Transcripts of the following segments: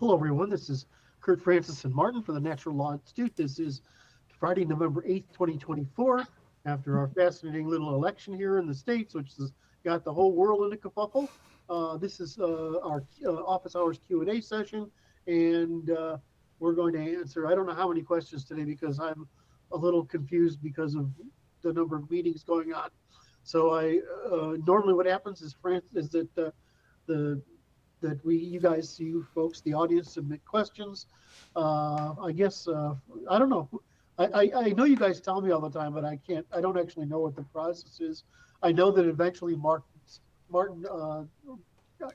Hello, everyone. This is Curt, Francis, and Martin for the Natural Law Institute. This is Friday, November 8th, 2024, after our fascinating little election here in the States, which has got the whole world in a kerfuffle. This is our office hours Q&A session, and we're going to answer, I don't know how many questions today because I'm a little confused because of the number of meetings going on. So normally what happens is, that you guys, you folks, the audience, submit questions. I guess I don't know. I know you guys tell me all the time, but I don't actually know what the process is. I know that eventually Martin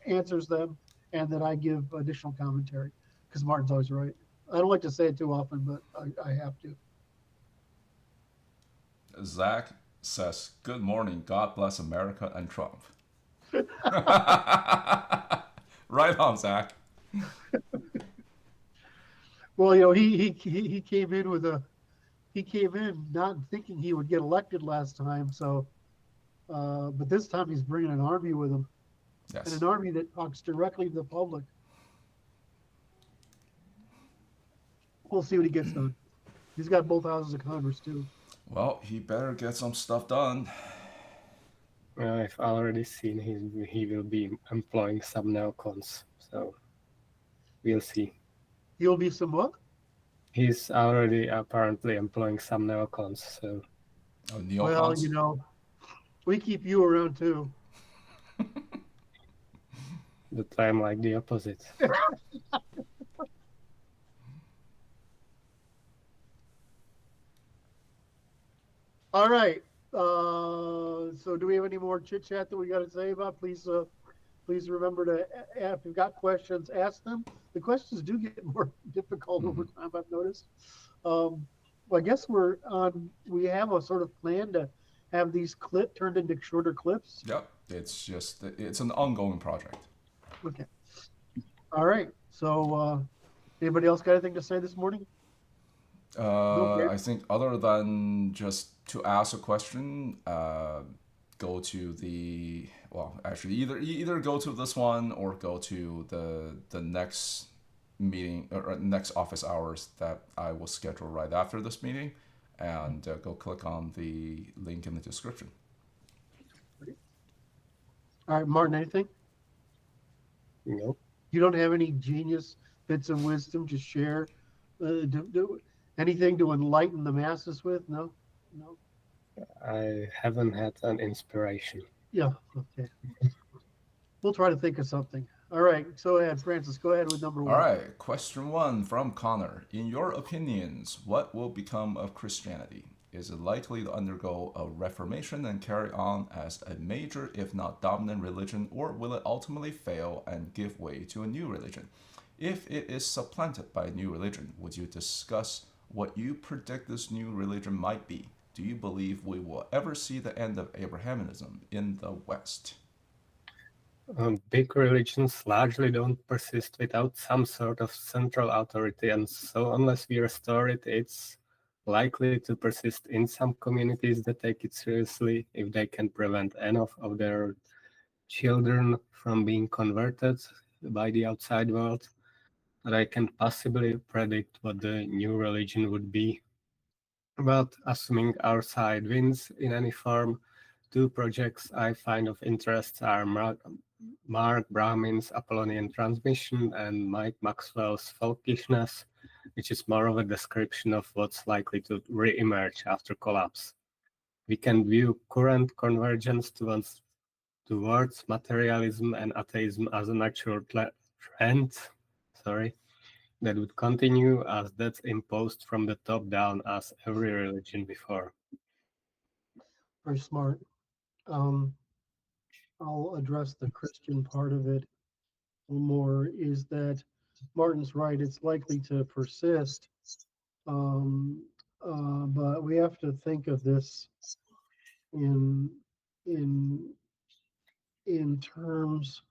answers them, and that I give additional commentary because Martin's always right. I don't like to say it too often, but I have to. Zach says, "Good morning. God bless America and Trump." Right on, Zach. Well, he came in not thinking he would get elected last time, so but this time he's bringing an army with him, and Yes. an army that talks directly to the public. We'll see what he gets done. He's got both houses of Congress too. Well, he better get some stuff done. I've already seen he will be employing some neocons, so we'll see. He'll be some what? He's already apparently employing some neocons, so. Oh, neocons? Well, we keep you around too. But I'm like the opposite. All right. So do we have any more chit chat that we got to say about? Please remember to, if you've got questions, ask them. The questions do get more difficult over time, I've noticed. Well, I guess we have a sort of plan to have these turned into shorter clips. Yep. It's an ongoing project. Okay. All right. So anybody else got anything to say this morning? I think other than just to ask a question, go to actually either go to this one or go to the next meeting or next office hours that I will schedule right after this meeting, and go click on the link in the description. All right, Martin, anything? Nope. You don't have any genius bits of wisdom to share? Do anything to enlighten the masses with? No? I haven't had an inspiration. Yeah, okay. We'll try to think of something. All right, so ahead, Francis, go ahead with number one. All right, question 1 from Connor. In your opinions, what will become of Christianity? Is it likely to undergo a reformation and carry on as a major, if not dominant religion, or will it ultimately fail and give way to a new religion? If it is supplanted by a new religion, would you discuss what you predict this new religion might be? Do you believe we will ever see the end of Abrahamianism in the West? Big religions largely don't persist without some sort of central authority, and so unless we restore it, it's likely to persist in some communities that take it seriously if they can prevent enough of their children from being converted by the outside world. That I can possibly predict what the new religion would be. But assuming our side wins in any form, 2 projects I find of interest are Mark Brahmin's Apollonian Transmission and Mike Maxwell's Folkishness, which is more of a description of what's likely to re-emerge after collapse. We can view current convergence towards materialism and atheism as a natural trend, that would continue as that's imposed from the top down as every religion before. Very smart. I'll address the Christian part of it a little more. Is that Martin's right? It's likely to persist, but we have to think of this in terms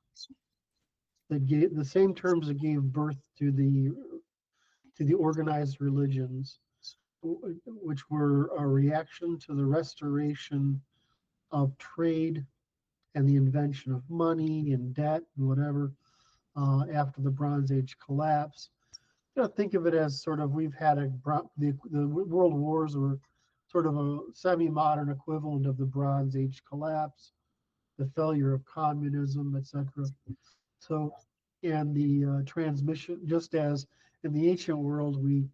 that gave the same terms that gave birth to the organized religions, which were a reaction to the restoration of trade and the invention of money and debt and whatever. after the Bronze Age collapse. Think of it as sort of we've had the world wars were sort of a semi-modern equivalent of the Bronze Age collapse, the failure of communism, etc. So, and the transmission, just as in the ancient world we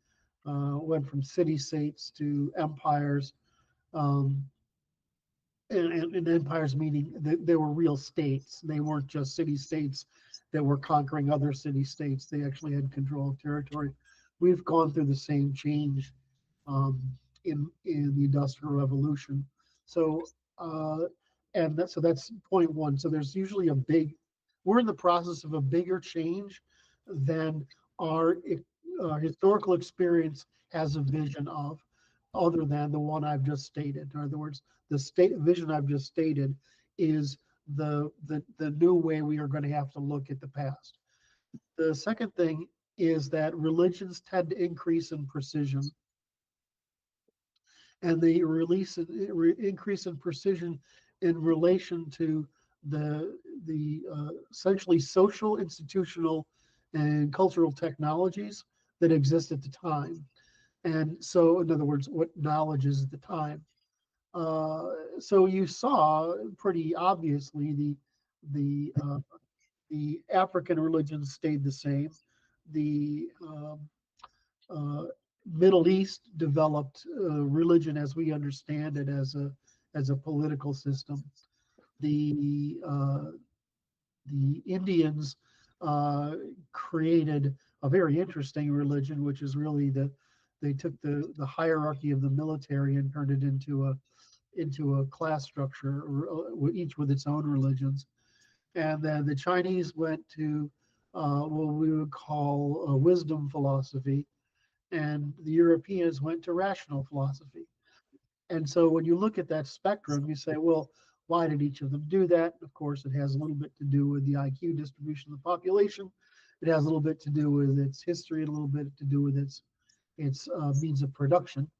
went from city-states to empires, um, and empires meaning that they were real states. They weren't just city-states that were conquering other city-states. They actually had control of territory. We've gone through the same change um, in the Industrial Revolution. So so that's point one. So there's usually we're in the process of a bigger change than our historical experience has a vision of, other than the one I've just stated. In other words, the state vision I've just stated is the new way we are going to have to look at the past. The second thing is that religions tend to increase in precision, and they increase in precision in relation to the essentially social, institutional, and cultural technologies that exist at the time. And so, in other words, what knowledge is at the time. So you saw pretty obviously the African religions stayed the same. The uh, Middle East developed religion as we understand it as a political system. The the Indians created a very interesting religion, which is really they took the hierarchy of the military and turned it into a class structure, each with its own religions. And then the Chinese went to what we would call a wisdom philosophy, and the Europeans went to rational philosophy. And so when you look at that spectrum, you say, well, why did each of them do that? Of course, it has a little bit to do with the IQ distribution of the population. It has a little bit to do with its history, and a little bit to do with its means of production,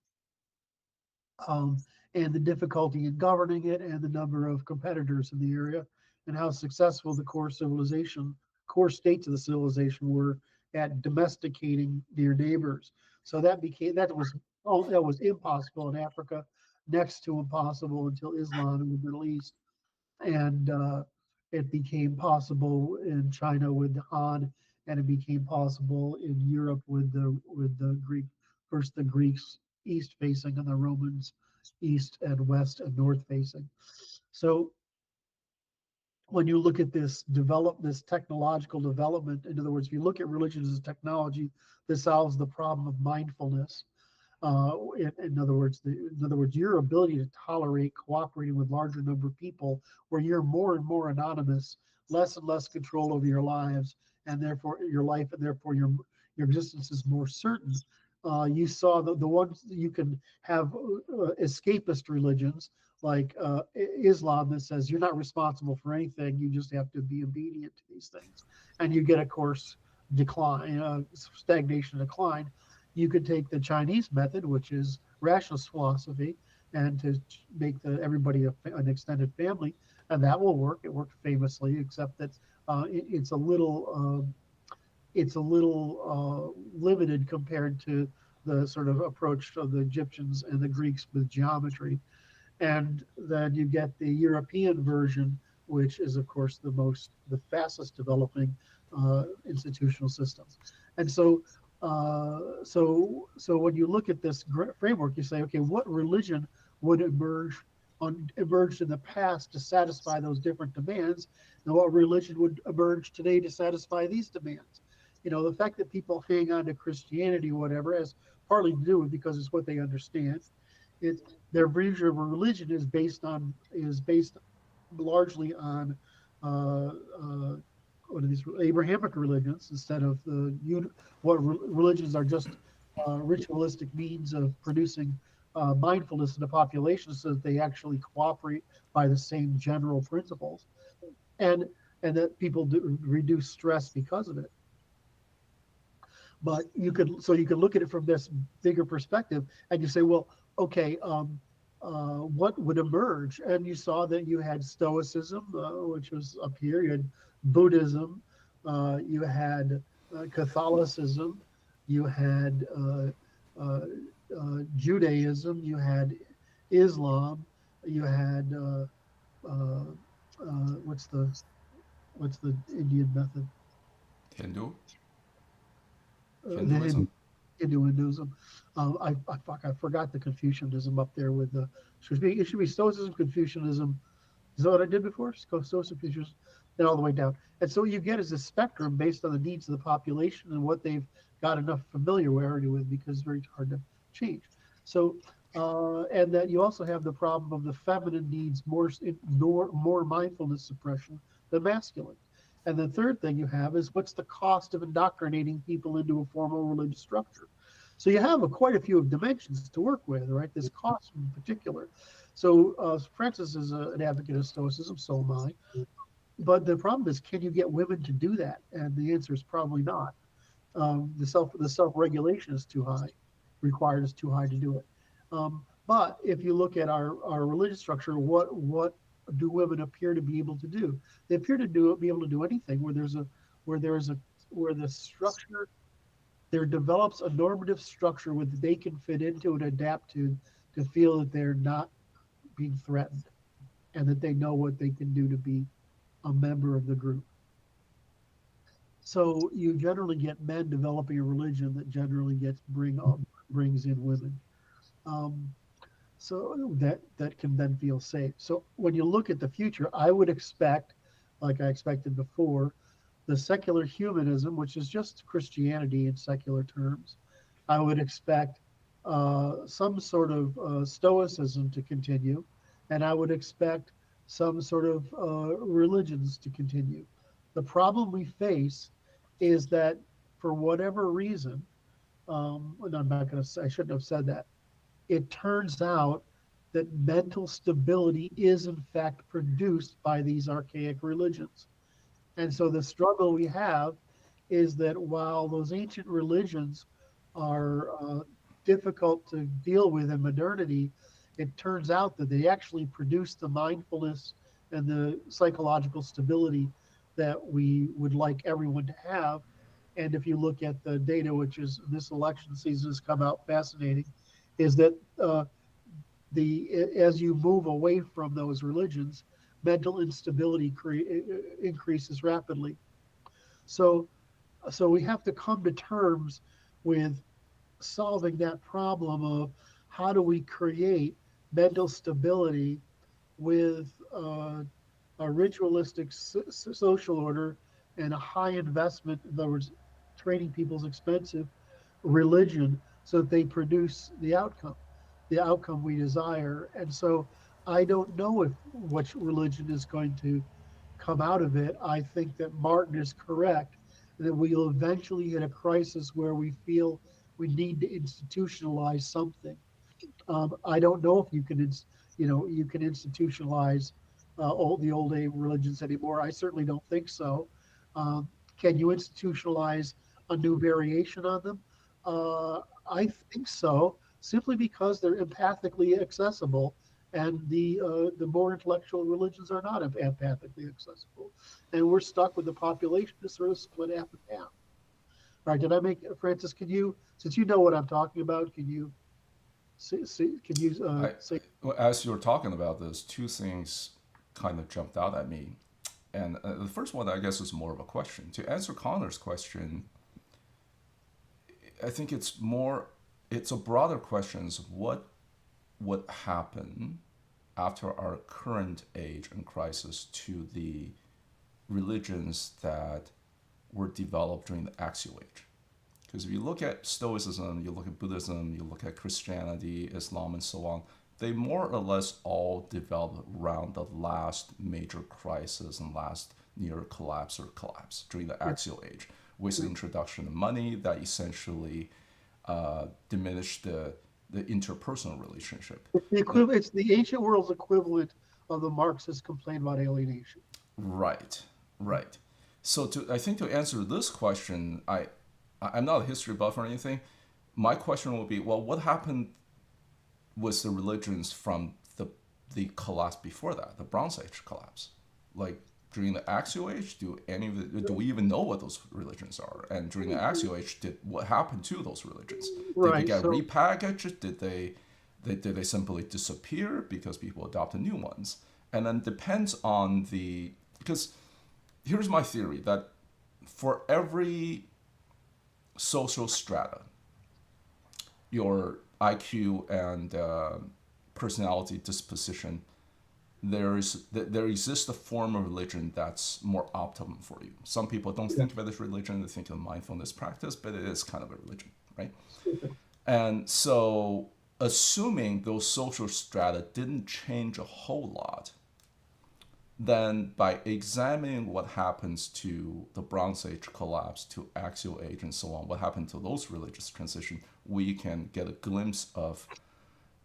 and the difficulty in governing it, and the number of competitors in the area, and how successful the core states of the civilization were at domesticating their neighbors. So that was impossible in Africa, next to impossible until Islam in the Middle East, and it became possible in China with the Han, and it became possible in Europe with the Greek, first the Greeks east facing and the Romans east and west and north facing. So when you look at this technological development, in other words, if you look at religion as a technology that solves the problem of mindfulness, in other words, your ability to tolerate cooperating with larger number of people, where you're more and more anonymous, less and less control over your lives, and therefore your life, and therefore your existence is more certain. You saw the ones that you can have escapist religions like Islam that says you're not responsible for anything, you just have to be obedient to these things, and you get, of course, stagnation, decline. You could take the Chinese method, which is rationalist philosophy, and to make everybody an extended family, and that will work. It worked famously, except that it's a little limited compared to the sort of approach of the Egyptians and the Greeks with geometry. And then you get the European version, which is, of course, the fastest developing institutional system. And so when you look at this framework, you say, okay, what religion would emerged in the past to satisfy those different demands, and what religion would emerge today to satisfy these demands? The fact that people hang on to Christianity, whatever, has partly to do with because it's what they understand. Their version of religion is based largely on what are these Abrahamic religions, instead of religions are just ritualistic means of producing mindfulness in the population, so that they actually cooperate by the same general principles, and that people reduce stress because of it. But you could look at it from this bigger perspective, and you say, well, okay, what would emerge? And you saw that you had Stoicism, which was up here. You had Buddhism, You had Catholicism, you had Judaism, you had Islam, you had uh, what's the Indian method? Hindu, The Hindu, Hinduism. Hinduism. I forgot the Confucianism up there with the. It should be Stoicism, Confucianism. Is that what I did before? Stoicism, Confucianism, then all the way down. And so what you get is a spectrum based on the needs of the population and what they've got enough familiarity with, because it's very hard to change. So, and that you also have the problem of the feminine needs more mindfulness suppression than masculine. And the third thing you have is what's the cost of indoctrinating people into a formal religious structure. So you have quite a few dimensions to work with, right? This cost in particular. So Francis is an advocate of Stoicism, so am I. But the problem is, can you get women to do that? And the answer is probably not. The self regulation is too high, required is too high to do it. But if you look at our religious structure, what do women appear to be able to do? They appear to be able to do anything where the structure there develops a normative structure where they can fit into and adapt to feel that they're not being threatened and that they know what they can do to be a member of the group. So you generally get men developing a religion that generally brings in women. Um, so that can then feel safe. So when you look at the future, I would expect, like I expected before, the secular humanism, which is just Christianity in secular terms. I would expect some sort of stoicism to continue, and I would expect some sort of religions to continue. The problem we face is that for whatever reason, and I'm not going to say, I shouldn't have said that. It turns out that mental stability is in fact produced by these archaic religions. And so the struggle we have is that while those ancient religions are difficult to deal with in modernity, it turns out that they actually produce the mindfulness and the psychological stability that we would like everyone to have. And if you look at the data, which is this election season has come out fascinating, is that the as you move away from those religions, mental instability increases rapidly. So, so we have to come to terms with solving that problem of how do we create mental stability with a ritualistic social order and a high investment, in other words, training people's expensive religion so that they produce the outcome we desire. And so I don't know if which religion is going to come out of it. I think that Martin is correct, that we'll eventually hit a crisis where we feel we need to institutionalize something. I don't know if you can institutionalize all the old age religions anymore. I certainly don't think so. Um, can you institutionalize a new variation on them? I think so, simply because they're empathically accessible, and the more intellectual religions are not empathically accessible, and we're stuck with the population to sort of split half and half. All right, did I make Francis? Can you, since you know what I'm talking about, can you can you I, say? well, as you were talking about this, two things kind of jumped out at me. And the first one, I guess, is more of a question. To answer Connor's question, I think it's a broader question: is what would happen after our current age and crisis to the religions that were developed during the Axial Age? Because if you look at Stoicism, you look at Buddhism, you look at Christianity, Islam, and so on, they more or less all developed around the last major crisis and last near collapse or collapse during the Axial Age, with the introduction of money that essentially diminished the interpersonal relationship. It's the ancient world's equivalent of the Marxist complaint about alienation. Right, right. So I think to answer this question, I'm not a history buff or anything. My question will be, well, what happened with the religions from the collapse before that, the Bronze Age collapse? Like, During the Axial Age, do we even know what those religions are? And during the Axial Age, what happened to those religions? Did they get repackaged? Did they simply disappear because people adopted new ones? And then depends on because here's my theory that for every social strata, your IQ and personality disposition, there exists a form of religion that's more optimum for you. Some people don't think of it as religion; they think of mindfulness practice, but it is kind of a religion, right? And so, assuming those social strata didn't change a whole lot, then by examining what happens to the Bronze Age collapse, to Axial Age, and so on, what happened to those religious transition, we can get a glimpse of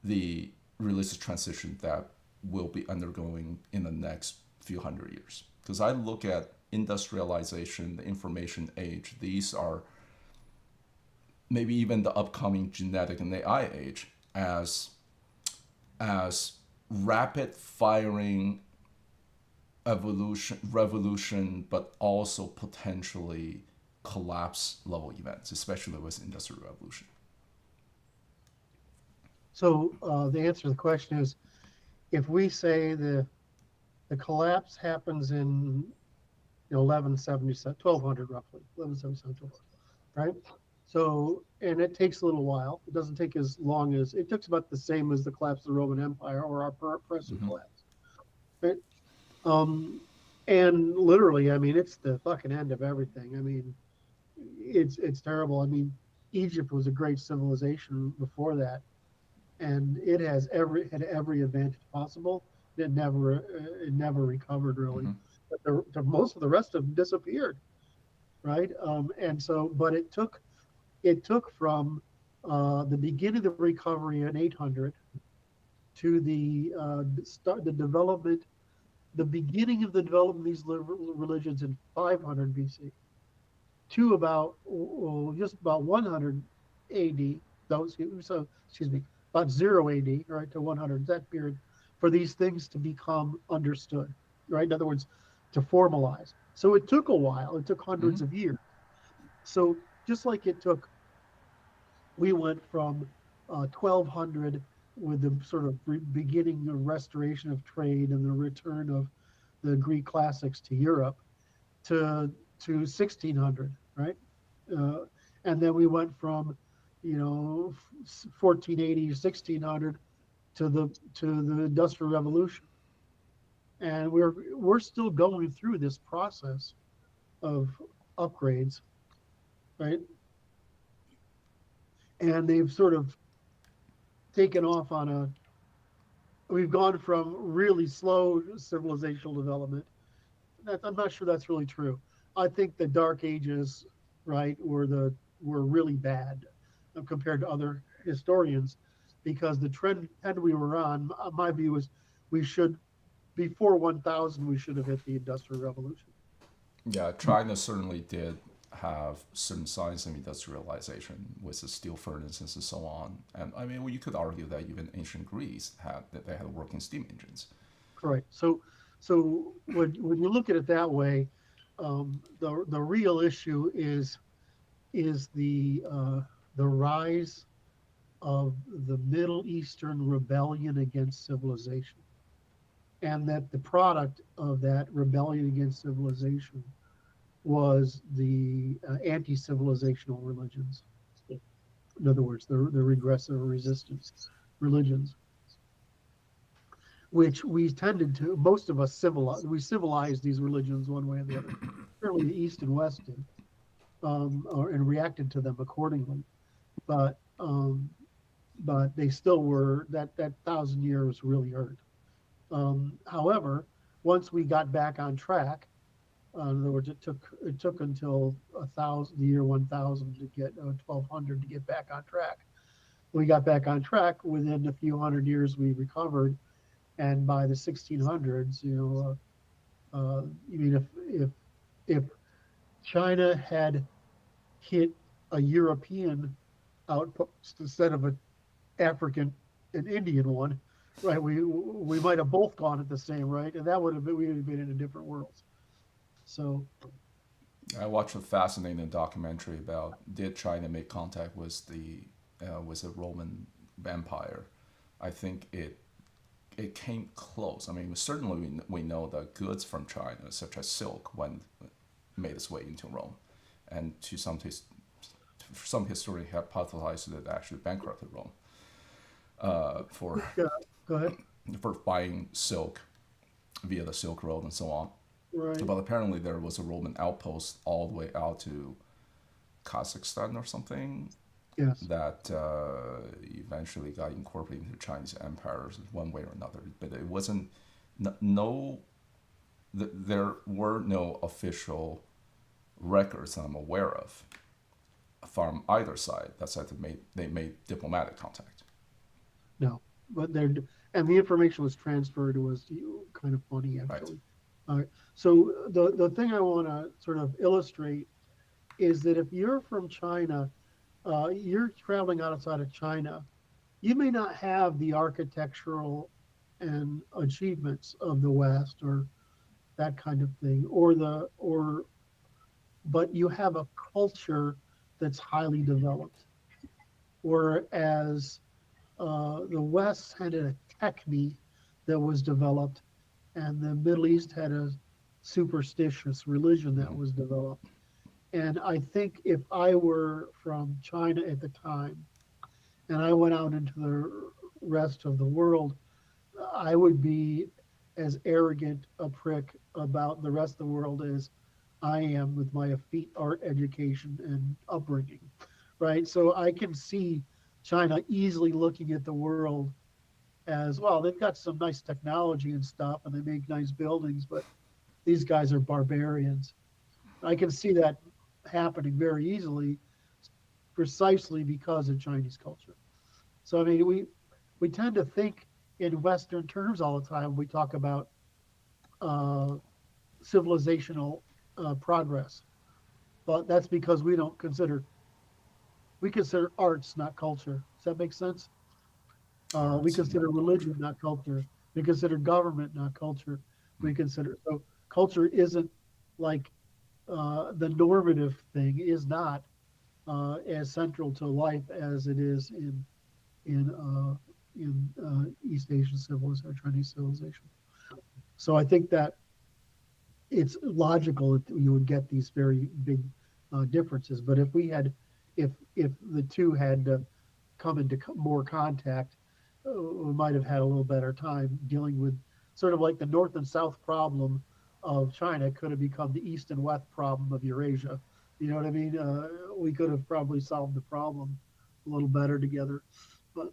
the religious transition that will be undergoing in the next few hundred years. Because I look at industrialization, the information age, these are maybe even the upcoming genetic and AI age as rapid firing revolution, but also potentially collapse level events, especially with industrial revolution. So the answer to the question is, if we say the collapse happens in 1200 roughly, 1177, right? So, and it takes a little while. It doesn't take as long as, it took about the same as the collapse of the Roman Empire or our present collapse, right? And literally, I mean, it's the fucking end of everything. I mean, it's terrible. I mean, Egypt was a great civilization before that, and it had every advantage possible. It never recovered really. But most of the rest of them disappeared, right? And so, but it took from the beginning of recovery in 800 to the development, the beginning of the development of these religions in 500 BC to about just about 100 AD. About 0 AD, right, to 100, that period, for these things to become understood, right? In other words, to formalize. So it took a while. It took hundreds of years. So just like it took, we went from 1200 with the sort of beginning of restoration of trade and the return of the Greek classics to Europe to 1600, right? And then we went from 1480 1600 to the Industrial Revolution, and we're still going through this process of upgrades, right? And they've sort of taken off on we've gone from really slow civilizational development. I'm not sure that's really true. I think the Dark Ages, right, were really bad compared to other historians, because the trend we were on, my view was before 1000, we should have hit the Industrial Revolution. Yeah, China certainly did have certain signs of industrialization with the steel furnaces and so on. And I mean, you could argue that even ancient Greece had working steam engines. Correct. So when you look at it that way, the real issue is the rise of the Middle Eastern rebellion against civilization, and that the product of that rebellion against civilization was the anti-civilizational religions. In other words, the regressive resistance religions, which we tended to, most of us civilized these religions one way or the other. Certainly the East and West did, and reacted to them accordingly. But they still were, that 1,000 years really hurt. However, once we got back on track, in other words, it took until the year 1000 to get 1200 to get back on track. We got back on track within a few hundred years. We recovered, and by the 1600s, if China had hit a European outpost instead of an African and Indian one, right? We might have both gone at the same rate, and we would have been in a different world. So I watched a fascinating documentary about did China make contact with the Roman Empire. I think it came close. I mean, certainly we know that goods from China, such as silk, made its way into Rome, and some history hypothesized that it actually bankrupted Rome for yeah, go ahead. buying silk via the Silk Road and so on. Right. But apparently there was a Roman outpost all the way out to Kazakhstan or something Yes. that eventually got incorporated into Chinese empire one way or another. But it wasn't no. There were no official records I'm aware of from either side that said they made diplomatic contact. No, but they're and the information was transferred was kind of funny Right. actually. All right. So the thing I want to sort of illustrate is that if you're from China, you're traveling outside of China, you may not have the architectural and achievements of the West or that kind of thing, but you have a culture that's highly developed. Whereas the West had a technique that was developed, and the Middle East had a superstitious religion that Mm-hmm. was developed. And I think if I were from China at the time and I went out into the rest of the world, I would be as arrogant a prick about the rest of the world as I am with my effete art education and upbringing, right? So I can see China easily looking at the world as well. They've got some nice technology and stuff, and they make nice buildings, but these guys are barbarians. I can see that happening very easily, precisely because of Chinese culture. So I mean, we tend to think in Western terms all the time. We talk about uh, civilizational progress, but that's because we consider arts not culture. Does that make sense? We Arts and consider not culture. religion not culture. We consider government not culture. We consider so culture isn't like the normative thing is not as central to life as it is in East Asian civilization or Chinese civilization. So I think that it's logical that you would get these very big differences. But if the two had come into more contact, we might have had a little better time dealing with sort of like the North and South problem of China could have become the East and West problem of Eurasia. You know what I mean? We could have probably solved the problem a little better together. But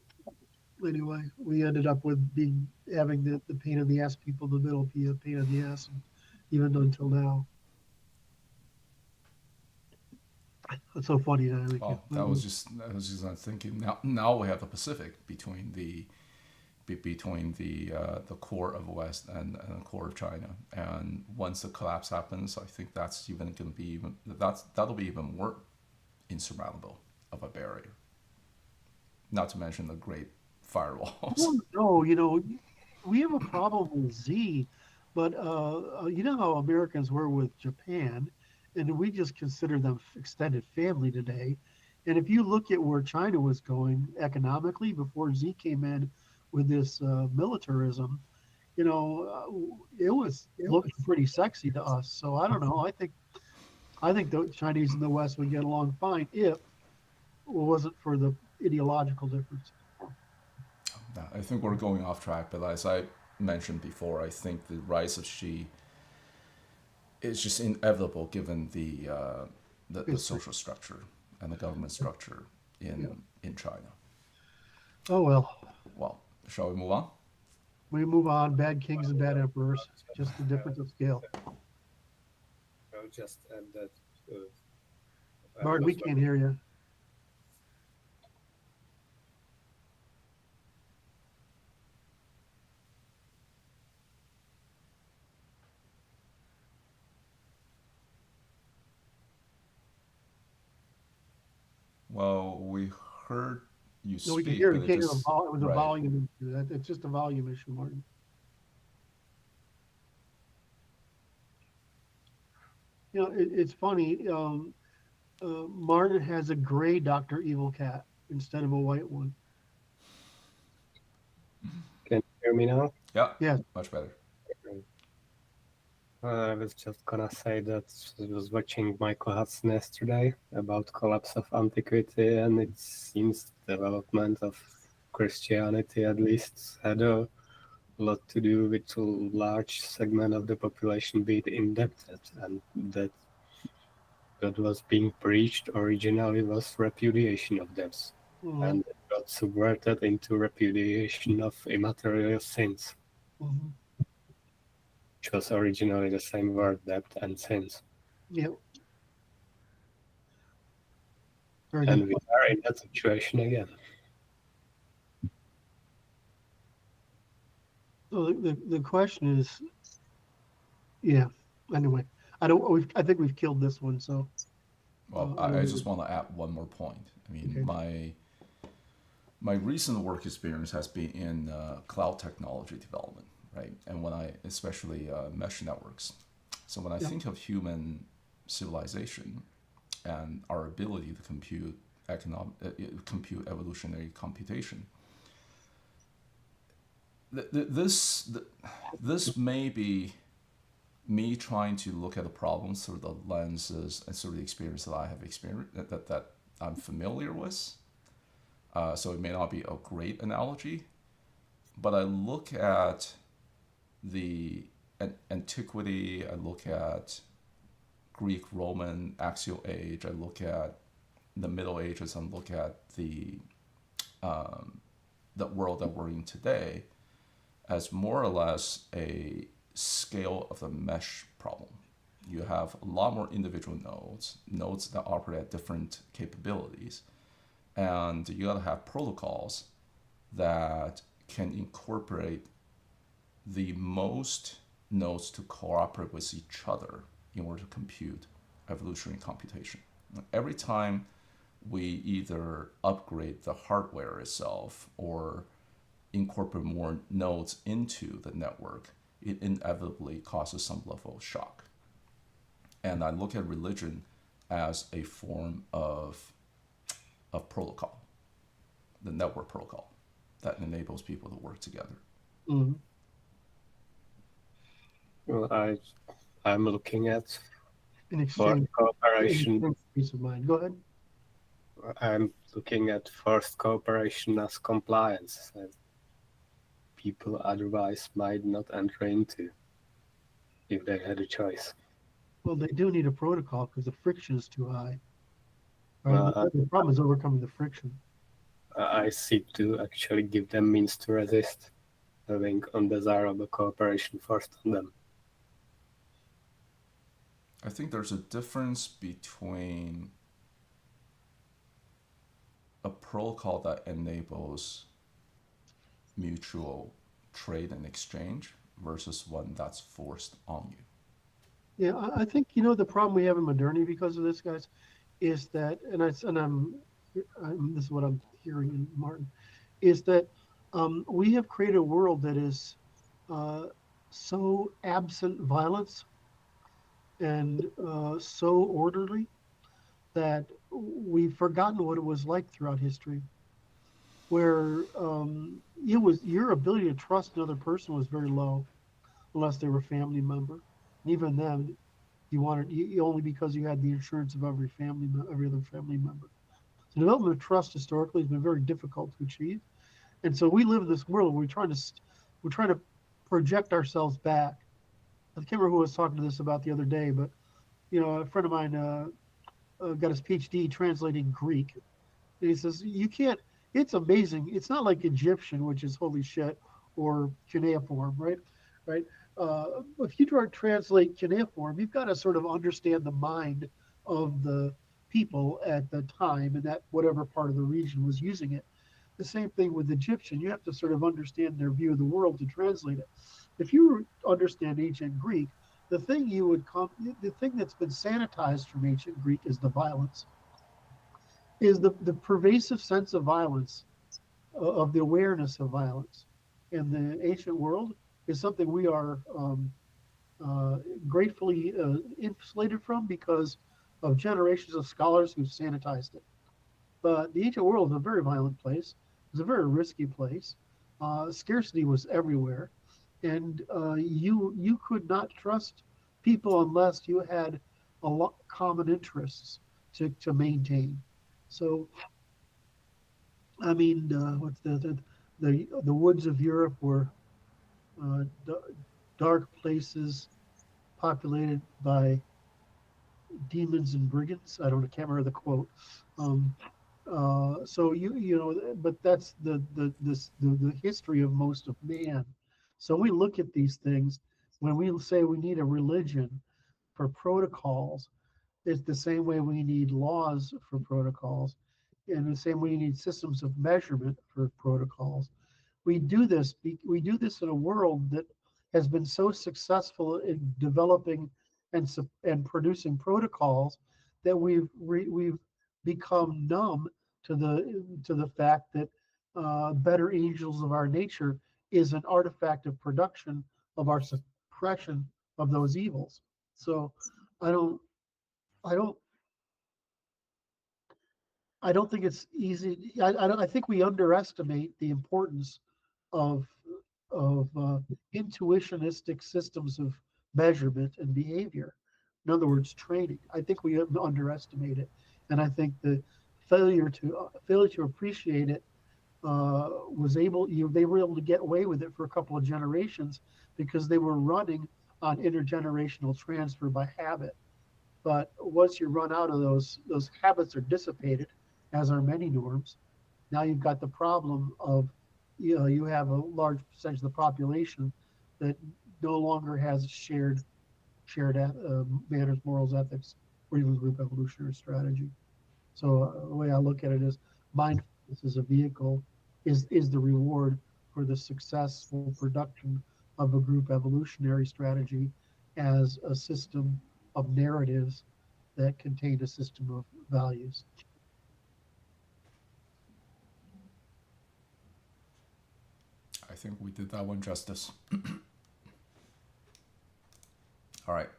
anyway, we ended up with having the pain in the ass people in the middle be a pain in the ass, and even until now. It's so funny that we can't. Well, that was just thinking. Now we have the Pacific between the core of the West and the core of China. And once the collapse happens, I think that's even going to be that'll be even more insurmountable of a barrier. Not to mention the great firewalls. Well, no, we have a problem with Z, but you know how Americans were with Japan, and we just consider them extended family today. And if you look at where China was going economically before Z came in with this militarism, it was looking pretty sexy to us. So I don't know. I think the Chinese and the West would get along fine if it wasn't for the ideological difference. I think we're going off track, but as I mentioned before, I think the rise of Xi is just inevitable given the social structure and the government structure Yeah. in China. Oh well, Well, shall we move on? we move on. Bad kings and bad emperors, just the difference of scale. I'll just add that. Martin, we can't hear you. Well, we heard you No, we can speak, hear. but You it can't hear just it was a right. volume issue. It's just a volume issue, Martin. It's funny. Martin has a gray Doctor Evil cat instead of a white one. Can you hear me now? Yeah, Yes. much better. I was just gonna say that I was watching Michael Hudson yesterday about collapse of antiquity, and it seems development of Christianity at least had a lot to do with a large segment of the population being indebted, and that was being preached originally was repudiation of debts, Hmm. and it got subverted into repudiation of immaterial sins, Hmm. which was originally the same word, debt and sins. Yeah. Very good. And we are in that situation again. So the question is, yeah. Anyway, I don't. I think we've killed this one. So Well, I don't I know. just want to add one more point. I mean, Okay. my recent work experience has been in cloud technology development, right? And when I, especially mesh networks. So when I Yeah. think of human civilization and our ability to compute evolutionary computation, this may be me trying to look at the problems through the lenses and through the experience that I have experienced that I'm familiar with. So it may not be a great analogy, but I look at the antiquity, I look at Greek, Roman, axial age, I look at the Middle Ages, and look at the world that we're in today as more or less a scale of the mesh problem. You have a lot more individual nodes that operate at different capabilities, and you gotta have protocols that can incorporate the most nodes to cooperate with each other in order to compute evolutionary computation. Every time we either upgrade the hardware itself or incorporate more nodes into the network, it inevitably causes some level of shock. And I look at religion as a form of protocol, the network protocol that enables people to work together. Hmm. Well, I'm looking at In for exchange, cooperation. peace of mind. Go ahead. I'm looking at forced cooperation as compliance that people otherwise might not enter into if they had a choice. Well, they do need a protocol because the friction is too high. Right. Uh, The problem is overcoming the friction. I seek to actually give them means to resist having undesirable cooperation forced on them. I think there's a difference between a protocol that enables mutual trade and exchange versus one that's forced on you. Yeah, I think the problem we have in modernity because of this, guys, is that, and this is what I'm hearing in Martin, is that we have created a world that is uh, so absent violence and so orderly that we've forgotten what it was like throughout history, where it was your ability to trust another person was very low, unless they were a family member. And even then, you only because you had the insurance of every other family member. So development of trust historically has been very difficult to achieve, and so we live in this world where we're trying to project ourselves back. I can't remember who I was talking to this about the other day, but a friend of mine got his PhD translating Greek, and he says you can't. It's amazing. It's not like Egyptian, which is holy shit, or cuneiform, right? Right. If you try to translate cuneiform, you've got to sort of understand the mind of the people at the time and that whatever part of the region was using it. The same thing with Egyptian. You have to sort of understand their view of the world to translate it. If you understand ancient Greek, the thing that's been sanitized from ancient Greek is the violence, is the pervasive sense of violence, of the awareness of violence in the ancient world is something we are gratefully insulated from because of generations of scholars who've sanitized it. But the ancient world is a very violent place. It was a very risky place. Scarcity was everywhere, and you could not trust people unless you had a lot common interests to maintain. So I mean, what's the woods of Europe were uh, d- dark places populated by demons and brigands. I don't, I can't remember the quote. Um, so you know, but that's the history of most of man. So we look at these things when we say we need a religion for protocols. It's the same way we need laws for protocols, and the same way you need systems of measurement for protocols. We do this in a world that has been so successful in developing and producing protocols that we've become numb to the fact that better angels of our nature is an artifact of production of our suppression of those evils. So I don't I don't I don't think it's easy. I think we underestimate the importance of of intuitionistic systems of measurement and behavior. In other words, training. I think we underestimate it, and I think the failure to appreciate it was able. They were able to get away with it for a couple of generations because they were running on intergenerational transfer by habit. But once you run out of those habits are dissipated, as are many norms. Now you've got the problem of, you have a large percentage of the population that no longer has shared manners, morals, ethics, or even group evolutionary strategy. So the way I look at it is mindfulness as a vehicle is the reward for the successful production of a group evolutionary strategy as a system of narratives that contain a system of values. I think we did that one justice. All right.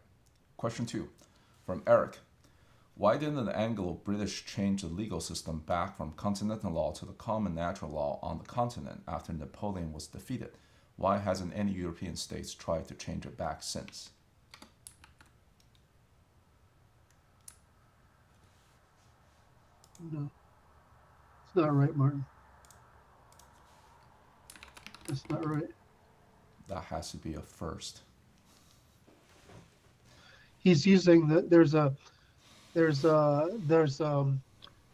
Question 2 from Eric. Why didn't the Anglo-British change the legal system back from continental law to the common natural law on the continent after Napoleon was defeated? Why hasn't any European states tried to change it back since? No, it's not right, Martin. It's not right. That has to be a first. He's using the there's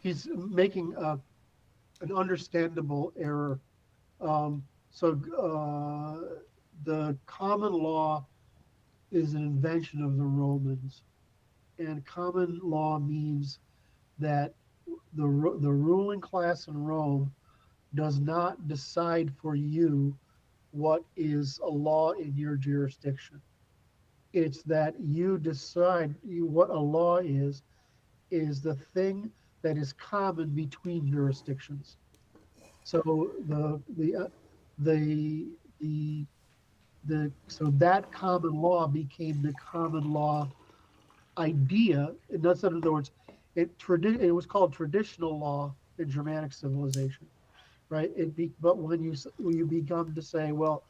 he's making an understandable error. So the common law is an invention of the Romans, and common law means that the ruling class in Rome does not decide for you what is a law in your jurisdiction. It's that you decide what a law is the thing that is common between jurisdictions. So the so that common law became the common law idea. In other words, it was called traditional law in Germanic civilization, right? But when you become to say, well,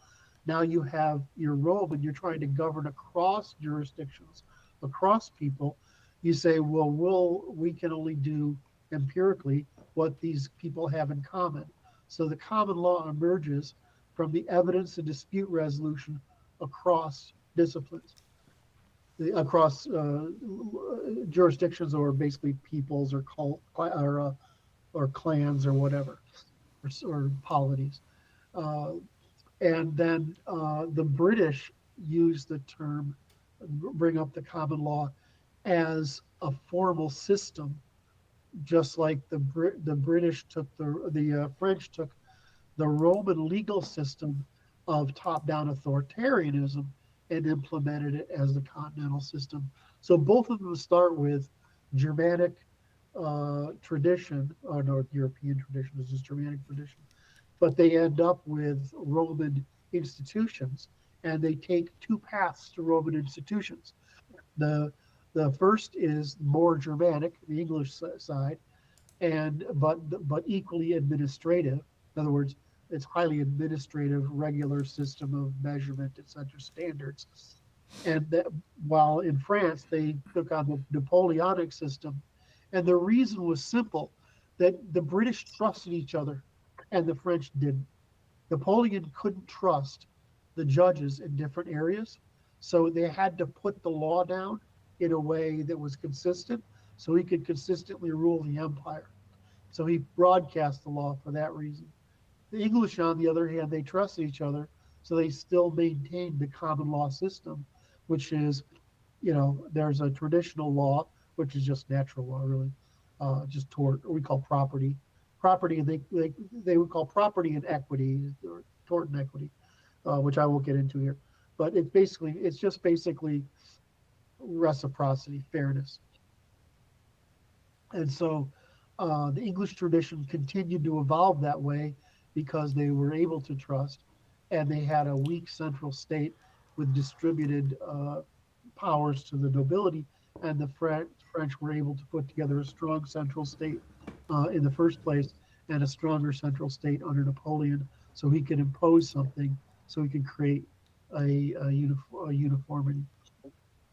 now you have your Rome and you're trying to govern across jurisdictions, across people, you say, well, we can only do empirically what these people have in common. So the common law emerges from the evidence and dispute resolution across disciplines, across jurisdictions, or basically peoples or clans or whatever, or polities. Uh, and then the British use the term, bring up the common law as a formal system, just like the British took the French took the Roman legal system of top-down authoritarianism and implemented it as the continental system. So both of them start with Germanic tradition, or North European tradition, this is Germanic tradition, but they end up with Roman institutions, and they take two paths to Roman institutions. The the first is more Germanic, the English side, and but equally administrative. In other words, it's highly administrative, regular system of measurement, etc., standards. And that, while in France they took on the Napoleonic system, and the reason was simple, that the British trusted each other, and the French didn't. Napoleon couldn't trust the judges in different areas, so they had to put the law down in a way that was consistent, so he could consistently rule the empire. So he broadcast the law for that reason. The English, on the other hand, they trusted each other, so they still maintained the common law system, which is, there's a traditional law, which is just natural law, really, just tort, or we call property. Property, and they would call property and equity, or tort and equity, which I won't get into here. But it's just basically reciprocity, fairness. And so the English tradition continued to evolve that way because they were able to trust, and they had a weak central state with distributed powers to the nobility, and the French were able to put together a strong central state in the first place, and a stronger central state under Napoleon, so he could impose something, so he could create a uniformity.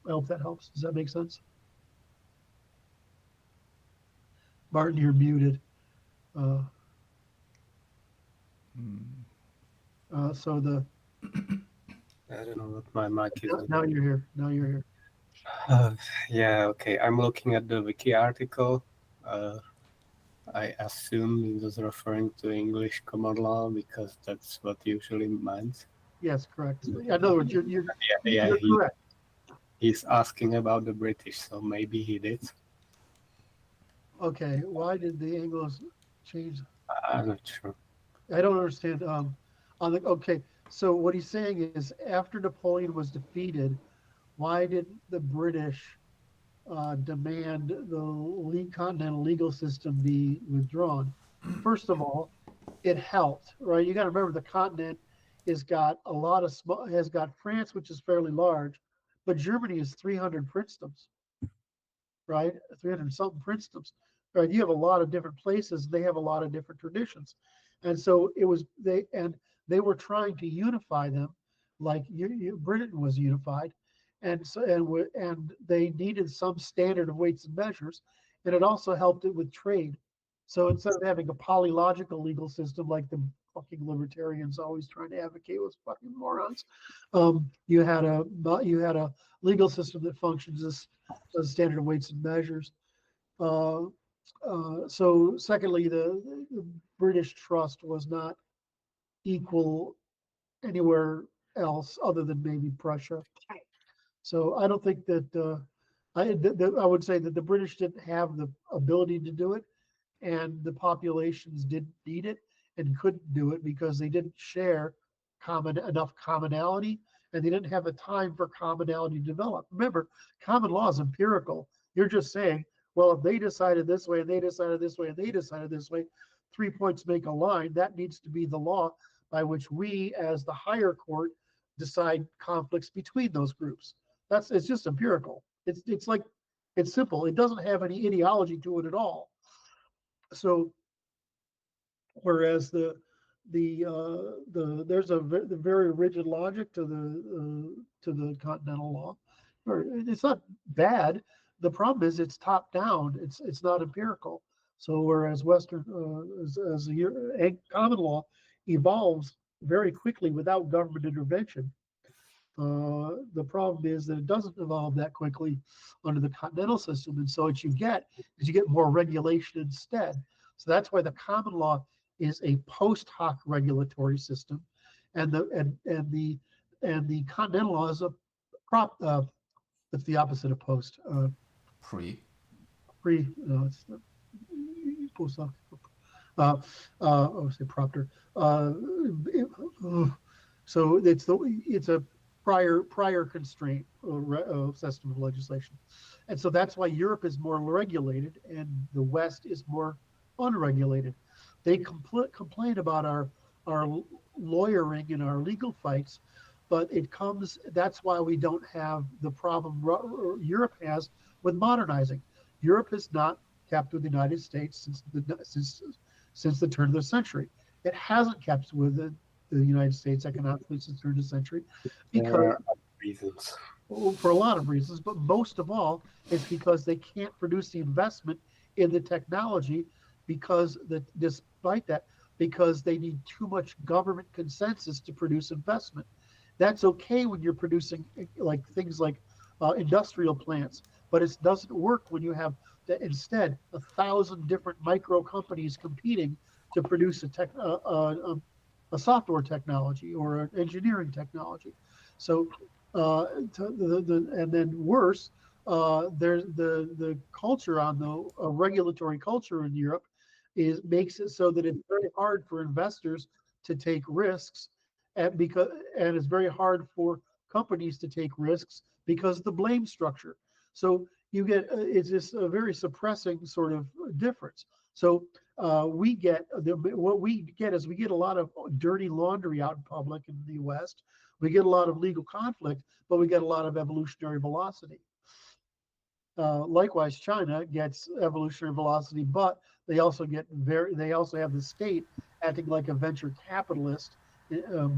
I hope that helps. Does that make sense? Martin, you're muted. Uh, so the I don't know what my mic is. now you're here. Now you're here. Yeah, okay. I'm looking at the wiki article. I assume it was referring to English common law because that's what usually meant. Yes, correct. In other words, you're correct. He's asking about the British, so maybe he did. Okay, why did the Anglos change? I'm not sure. I don't understand. Okay, so what he's saying is, after Napoleon was defeated, why did the British demand the continental legal system be withdrawn? First of all, it helped, right? You got to remember the continent has got has got France, which is fairly large, but Germany is 300 princedoms, right? 300 something princedoms, right? You have a lot of different places. They have a lot of different traditions, and so they were trying to unify them, like Britain was unified, and they needed some standard of weights and measures, and it also helped it with trade. So instead of having a polylogical legal system like the fucking libertarians always trying to advocate with fucking morons, you had a legal system that functions as a standard of weights and measures. So secondly, the British trust was not equal anywhere else other than maybe Prussia. So I don't think that I would say that the British didn't have the ability to do it, and the populations didn't need it and couldn't do it because they didn't share enough commonality, and they didn't have the time for commonality to develop. Remember, common law is empirical. You're just saying, well, if they decided this way and they decided this way and they decided this way, 3 points make a line. That needs to be the law by which we, as the higher court, decide conflicts between those groups. It's just empirical. It's simple. It doesn't have any ideology to it at all. So, whereas there's the very rigid logic to the continental law. It's not bad. The problem is it's top down. It's not empirical. So whereas Western as the common law evolves very quickly without government intervention, the problem is that it doesn't evolve that quickly under the continental system, and so what you get is you get more regulation instead. So that's why the common law is a post hoc regulatory system, and the continental law is a prop. It's the opposite of post. Pre. No, it's post hoc. I would say propter. So it's a prior constraint system of legislation, and so that's why Europe is more regulated and the West is more unregulated. They complain about our lawyering and our legal fights, but it comes. That's why we don't have the problem Europe has with modernizing. Europe has not kept with the United States since the turn of the century. It hasn't kept with the United States economically since the turn of the century There because are other reasons. for a lot of reasons, but most of all, it's because they can't produce the investment in the technology despite that, because they need too much government consensus to produce investment. That's okay when you're producing like things like industrial plants, but it doesn't work when you have instead 1,000 different micro companies competing to produce a software technology or an engineering technology. So, and then worse, there's the culture on the regulatory culture in Europe makes it so that it's very hard for investors to take risks, and it's very hard for companies to take risks because of the blame structure. So you get it's just a very suppressing sort of difference. So what we get is we get a lot of dirty laundry out in public in the West. We get a lot of legal conflict, but we get a lot of evolutionary velocity. Likewise, China gets evolutionary velocity, but they also have the state acting like a venture capitalist,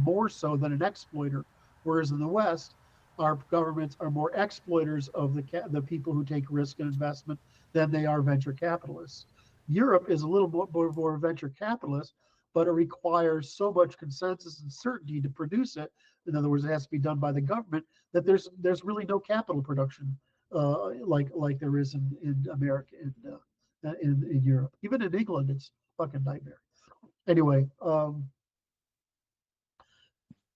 more so than an exploiter. Whereas in the West, our governments are more exploiters of the people who take risk and investment than they are venture capitalists. Europe is a little more venture capitalist, but it requires so much consensus and certainty to produce it. In other words, it has to be done by the government, that there's really no capital production like there is in America and in Europe. Even in England, it's a fucking nightmare. Anyway,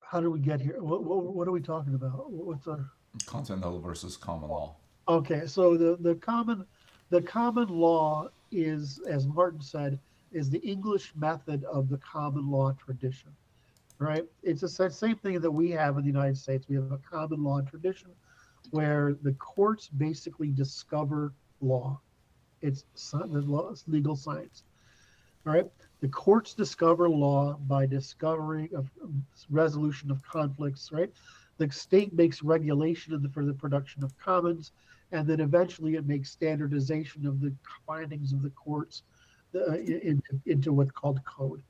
how did we get here? What are we talking about? What's our Continental versus common law. Okay? So the common law is, as Martin said, is the English method of the common law tradition, right? It's the same thing that we have in the United States. We have a common law tradition where the courts basically discover law. It's legal science. All right. The courts discover law by discovering of resolution of conflicts, right? The state makes regulation for the production of commons, and then eventually it makes standardization of the findings of the courts into what's called code.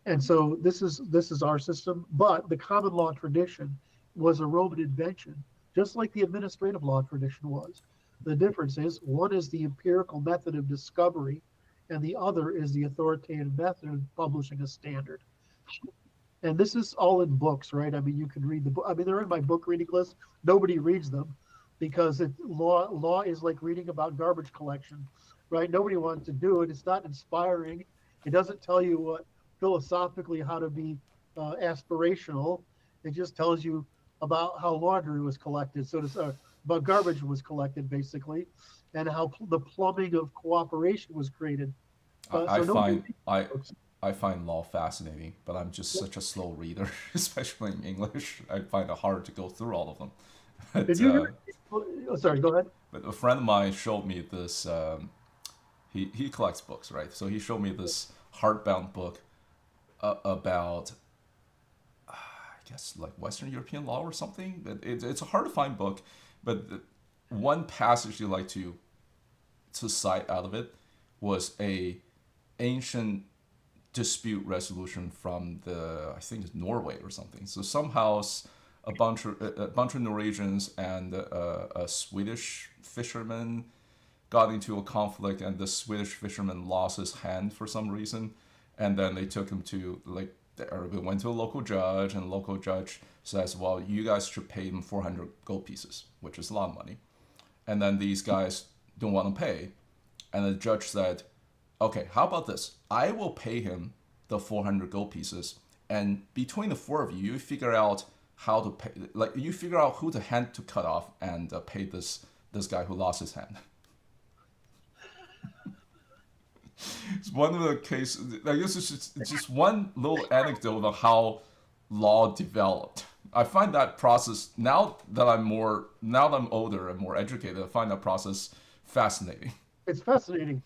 And so this is our system, but the common law tradition was a Roman invention, just like the administrative law tradition was. The difference is one is the empirical method of discovery, and the other is the authoritative method of publishing a standard. And this is all in books, right? I mean, you can read the book. I mean, they're in my book reading list. Nobody reads them because law is like reading about garbage collection, right? Nobody wants to do it. It's not inspiring. It doesn't tell you what philosophically how to be aspirational. It just tells you about how laundry was collected, about garbage was collected, basically, and how the plumbing of cooperation was created. I find law fascinating, but I'm just such a slow reader, especially in English. I find it hard to go through all of them. But, Did you hear? Sorry, go ahead. But a friend of mine showed me this. He collects books, right? So he showed me this hardbound book about I guess like Western European law or something. It's a hard to find book, but one passage you like to cite out of it was a ancient dispute resolution from I think it's Norway or something. So somehow a bunch of Norwegians and a Swedish fisherman got into a conflict, and the Swedish fisherman lost his hand for some reason, and then they took him to they went to a local judge, and the local judge says, well, you guys should pay him 400 gold pieces, which is a lot of money. And then these guys don't want to pay, and the judge said, okay, how about this? I will pay him the 400 gold pieces, and between the four of you, you figure out how to pay, you figure out who the hand to cut off and pay this guy who lost his hand. It's one of the cases. I guess it's just one little anecdote of how law developed. I find that process now that I'm older and more educated. I find that process fascinating. It's fascinating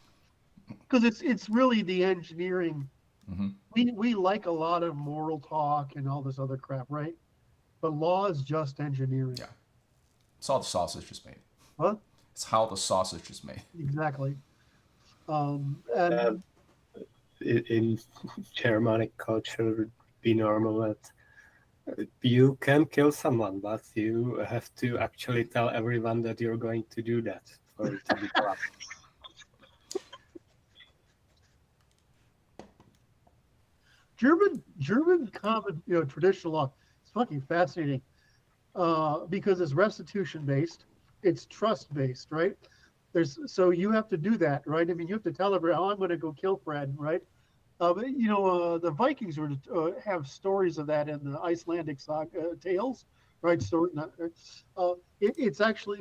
because it's really the engineering. Mm-hmm. We like a lot of moral talk and all this other crap, right? but law is just engineering. Yeah. It's how the sausage is made. What? It's how the sausage is made. Exactly. And In Germanic culture, it would be normal that you can kill someone, but you have to actually tell everyone that you're going to do that for it to be allowed. German common, traditional law. It's fucking fascinating because it's restitution based, it's trust based, right? So you have to do that, right? I mean, you have to tell everyone, oh, I'm going to go kill Fred, right? The Vikings were have stories of that in the Icelandic saga tales, right? So it's actually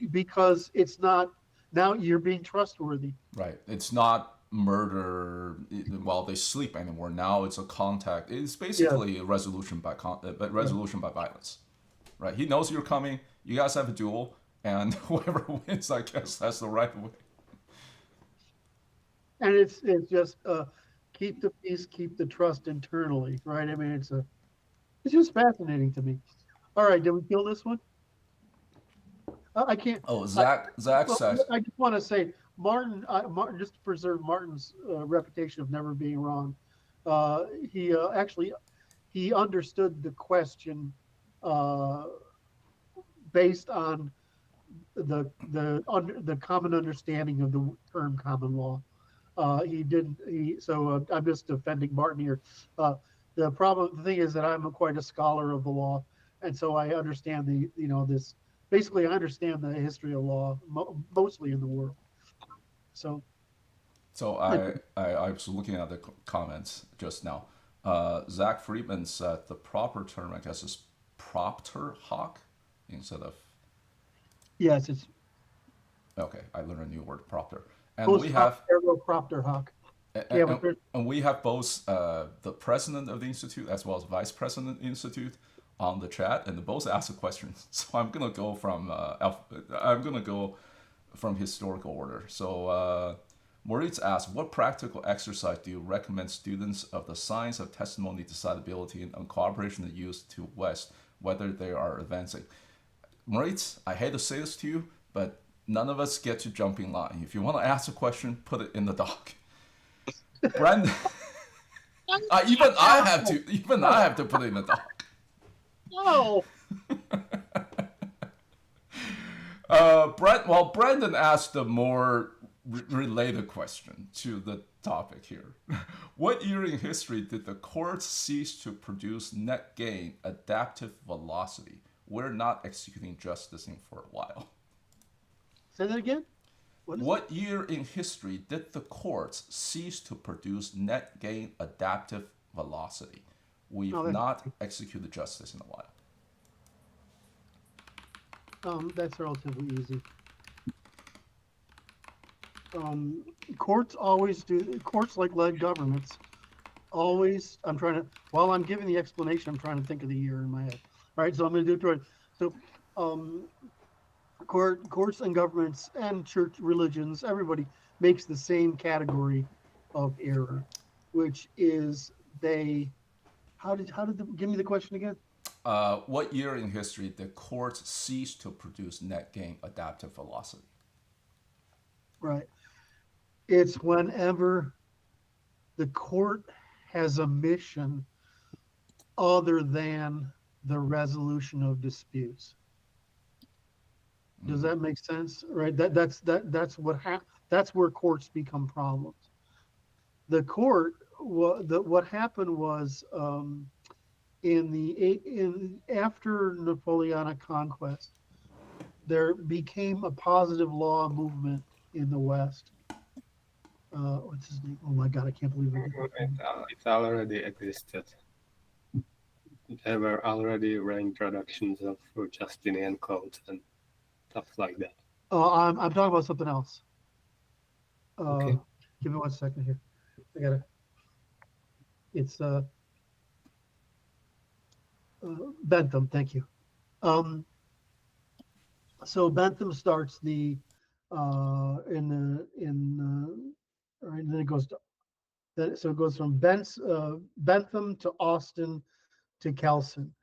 because it's not now you're being trustworthy. Right. It's not murder while they sleep anymore. Now it's a contact. It's basically a resolution by resolution by violence. Right. He knows you're coming. You guys have a duel, and whoever wins, I guess, that's the right way. And it's just keep the peace, keep the trust internally, right? I mean, it's just fascinating to me. All right, did we kill this one? I can't. Oh, Zach says. I just want to say, Martin, just to preserve Martin's reputation of never being wrong, he actually he understood the question based on the common understanding of the term common law. He didn't. So I'm just defending Martin here. The thing is that I'm quite a scholar of the law, and so I understand this. Basically, I understand the history of law mostly in the world. So I was looking at the comments just now. Zach Friedman said the proper term, I guess, is propter hoc instead of. Yes, it's. Okay, I learned a new word, propter, and we have propter hoc. And we have both the president of the institute as well as vice president of the institute on the chat, and they both ask a question. So I'm gonna go from historical order. So Moritz asks, what practical exercise do you recommend students of the science of testimony, decidability, and cooperation to use to West, whether they are advancing? Moritz, I hate to say this to you, but none of us get to jump in line. If you want to ask a question, put it in the doc. Brandon, even I have to put it in the doc. No. Brandon asked a more related question to the topic here. What year in history did the courts cease to produce net gain adaptive velocity? We're not executing justice for a while. Say that again? What year in history did the courts cease to produce net gain adaptive velocity? We've not executed justice in a while. That's relatively easy. Courts always do. Courts, like led governments, always. While I'm giving the explanation, I'm trying to think of the year in my head. All right, so I'm going to do it. So, courts and governments and church religions, everybody makes the same category of error, which is give me the question again? What year in history did courts cease to produce net gain adaptive velocity? Right. It's whenever the court has a mission other than the resolution of disputes. Does that make sense? Right. That's where courts become problems. The court. What happened was after Napoleonic conquest, there became a positive law movement in the West. What's his name? Oh my God, I can't believe it. It already existed. There were already reintroductions of Justinian Code and stuff like that. I'm talking about something else. Okay. Give me 1 second here. I gotta. It's Bentham. Thank you. So Bentham starts and then it goes to, so it goes from Bentham to Austin to Kelson.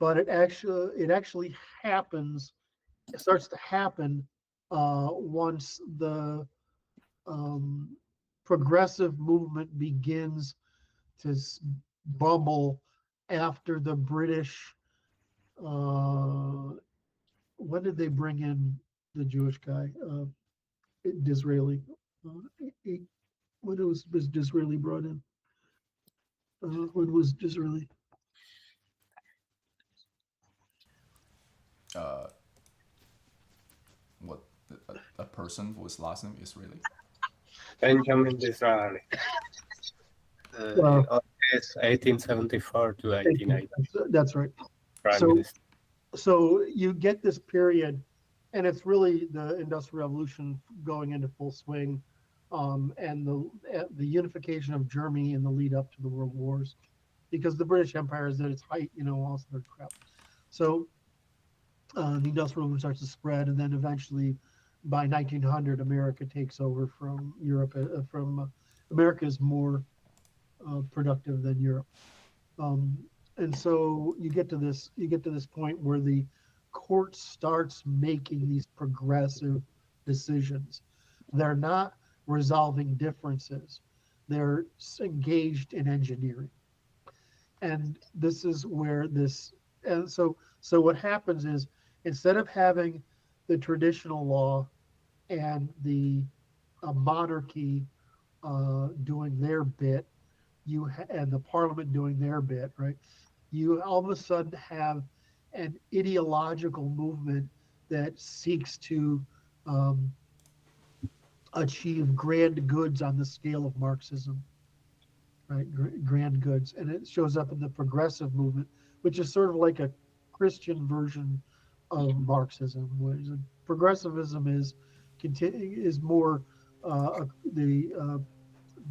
but it actually happens. It starts to happen once the um, progressive movement begins to bubble after the British. Uh, when did they bring in the Jewish guy, Disraeli? He, when was Disraeli brought in? When was Disraeli? Uh, what a person whose last name is really Benjamin Disraeli. Uh, It's 1874 to 1880. that's right. Prime So, Minister. so you get this period, and it's really the Industrial Revolution going into full swing, and the unification of Germany in the lead up to the World Wars, because the British Empire is at its height, all sort of crap. So the Industrial Revolution starts to spread, and then eventually, by 1900, America takes over from Europe. America is more productive than Europe. Um, and so you get to this point where the court starts making these progressive decisions. They're not resolving differences. They're engaged in engineering. And this is where this and so what happens is, instead of having the traditional law and the monarchy doing their bit, and the parliament doing their bit, right? You all of a sudden have an ideological movement that seeks to um, achieve grand goods on the scale of Marxism, right? Grand goods, and it shows up in the progressive movement, which is sort of like a Christian version of Marxism. Whereas progressivism is more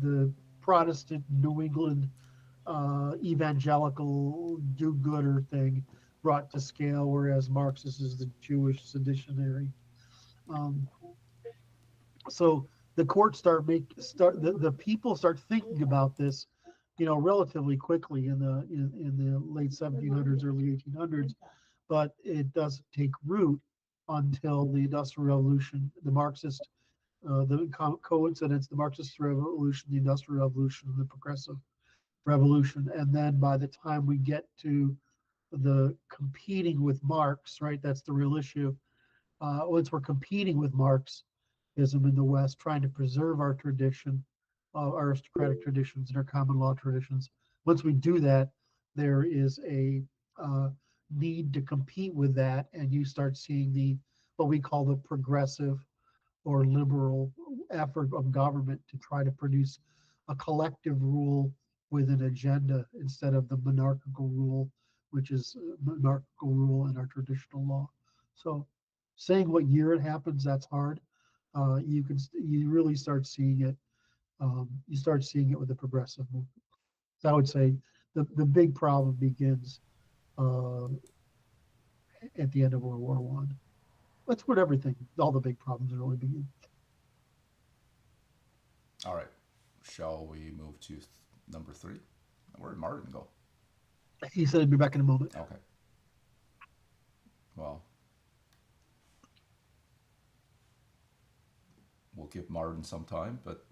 the Protestant New England evangelical do-gooder thing brought to scale, whereas Marxist is the Jewish seditionary. Um, so the courts the people start thinking about this, relatively quickly in the late 1700s, early 1800s, but it doesn't take root until the Industrial Revolution, the Marxist, the coincidence, the Marxist Revolution, the Industrial Revolution, and the Progressive Revolution. And then by the time we get to the competing with Marx, right, that's the real issue. Once we're competing with Marxism in the West, trying to preserve our tradition, our aristocratic traditions and our common law traditions. Once we do that, there is a need to compete with that, and you start seeing what we call the progressive or liberal effort of government to try to produce a collective rule with an agenda instead of the monarchical rule, which is monarchical rule in our traditional law. So saying what year it happens, that's hard. You really start seeing it. You start seeing it with the progressive movement. So I would say the big problem begins uh, at the end of World War One. That's what all the big problems really begin. all right. Shall we move to number 3? Where did Martin go? He said he'd be back in a moment. Okay. Well, we'll give Martin some time, but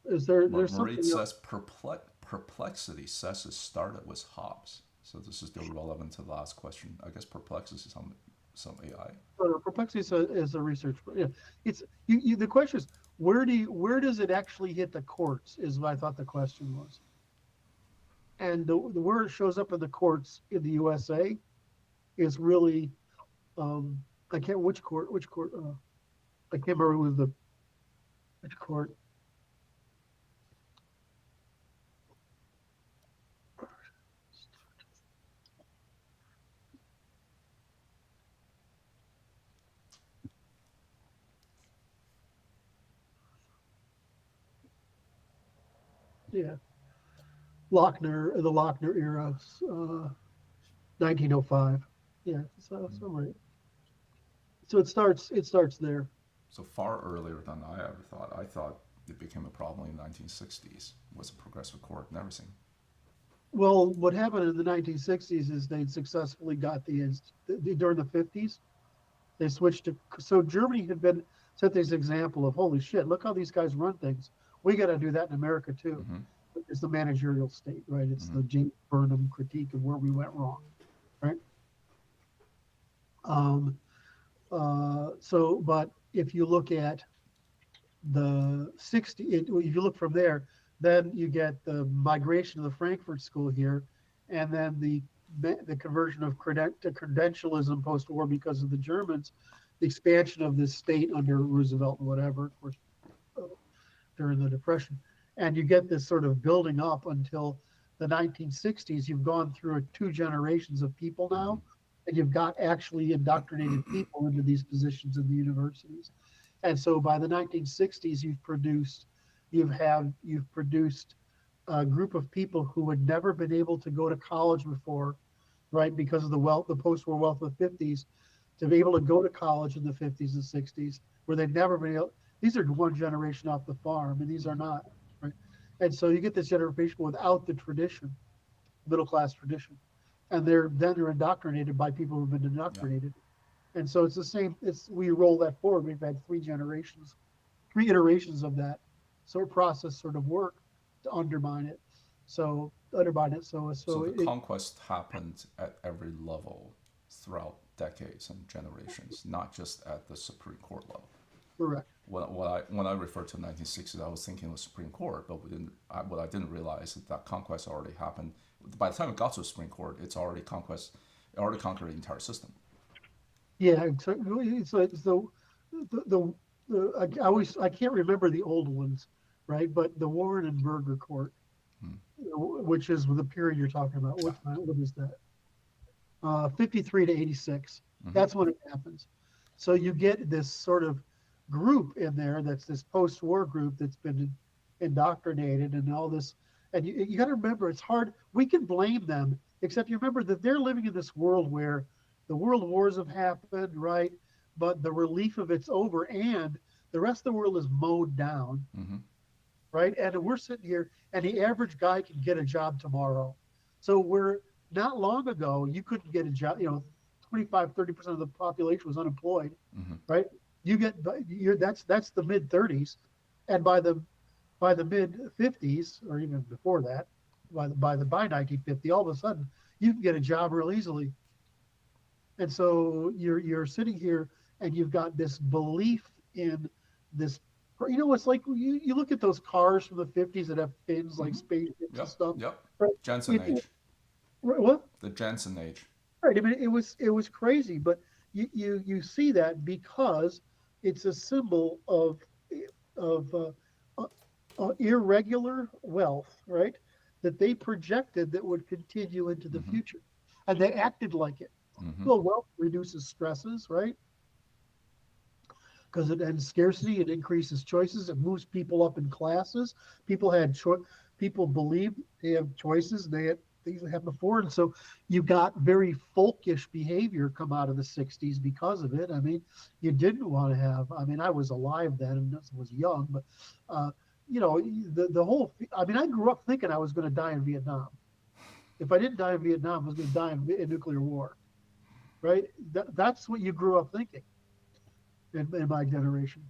There's something Marie says perplexity says it started with Hobbes. So this is still relevant to the last question. I guess perplexity is some AI. Perplexity is a research, but yeah, it's the question is where does it actually hit the courts? Is what I thought the question was. And the where it shows up in the courts in the USA is really I can't which court I can't remember which court. Yeah, the Lochner era, 1905. Yeah, so right. So it starts there. So far earlier than I ever thought. I thought it became a problem in the 1960s. Was a progressive court and everything. Well, what happened in the 1960s is they successfully got during the 50s, they switched to, so Germany had been set this example of, holy shit, look how these guys run things. We got to do that in America too. Mm-hmm. It's the managerial state, right? It's Mm-hmm. the James Burnham critique of where we went wrong, right? Um, but if you look at the 60, if you look from there, then you get the migration of the Frankfurt School here, and then the conversion of to credentialism post-war because of the Germans, the expansion of this state under Roosevelt and whatever, of course, during the Depression. And you get this sort of building up until the 1960s. You've gone through two generations of people now, and you've got actually indoctrinated people into these positions in the universities. And so by the 1960s, you've produced a group of people who had never been able to go to college before, right? Because of the post-war wealth of the 50s, to be able to go to college in the 50s and 60s, where they'd never been able. These are one generation off the farm, and these are not, right? And so you get this generation without the tradition, middle class tradition, and they're indoctrinated by people who've been indoctrinated. Yeah. And so it's the same. We roll that forward. We've had three iterations of that sort of process, sort of work to undermine it. So the conquest happened at every level throughout decades and generations, not just at the Supreme Court level. Correct. When I referred to 1960s, I was thinking of the Supreme Court, but what I didn't realize is that conquest already happened. By the time it got to the Supreme Court, it's already conquest. It already conquered the entire system. Yeah, so I can't remember the old ones, right? But the Warren and Burger Court, which is the period you're talking about. What is that? 53 to 86. Mm-hmm. That's when it happens. So you get this sort of group in there that's this post-war group that's been indoctrinated and all this. And you got to remember, it's hard. We can blame them, except you remember that they're living in this world where the world wars have happened, right? But the relief of it's over, and the rest of the world is mowed down, right? And we're sitting here, and the average guy can get a job tomorrow. So we're not long ago, you couldn't get a job. 25-30% of the population was unemployed, right? That's the mid 30s, and by the mid 50s, or even before that, by 1950, all of a sudden you can get a job real easily. And so you're sitting here and you've got this belief in this. It's like you look at those cars from the 50s that have fins like spaceships and stuff. Yep. Right? Jensen age. What? The Jensen age. Right. I mean, it was crazy, but you see that because it's a symbol of irregular wealth, right? That they projected that would continue into the future, and they acted like it. Well, wealth reduces stresses, right? Because it ends scarcity, it increases choices, it moves people up in classes. People believe they have choices, they had things that happened before, and so you got very folkish behavior come out of the 60s because of it. I mean, you didn't want to have. I mean, I was alive then and was young, but the whole. I mean, I grew up thinking I was going to die in Vietnam. If I didn't die in Vietnam, I was going to die in nuclear war. Right? That's what you grew up thinking in my generation.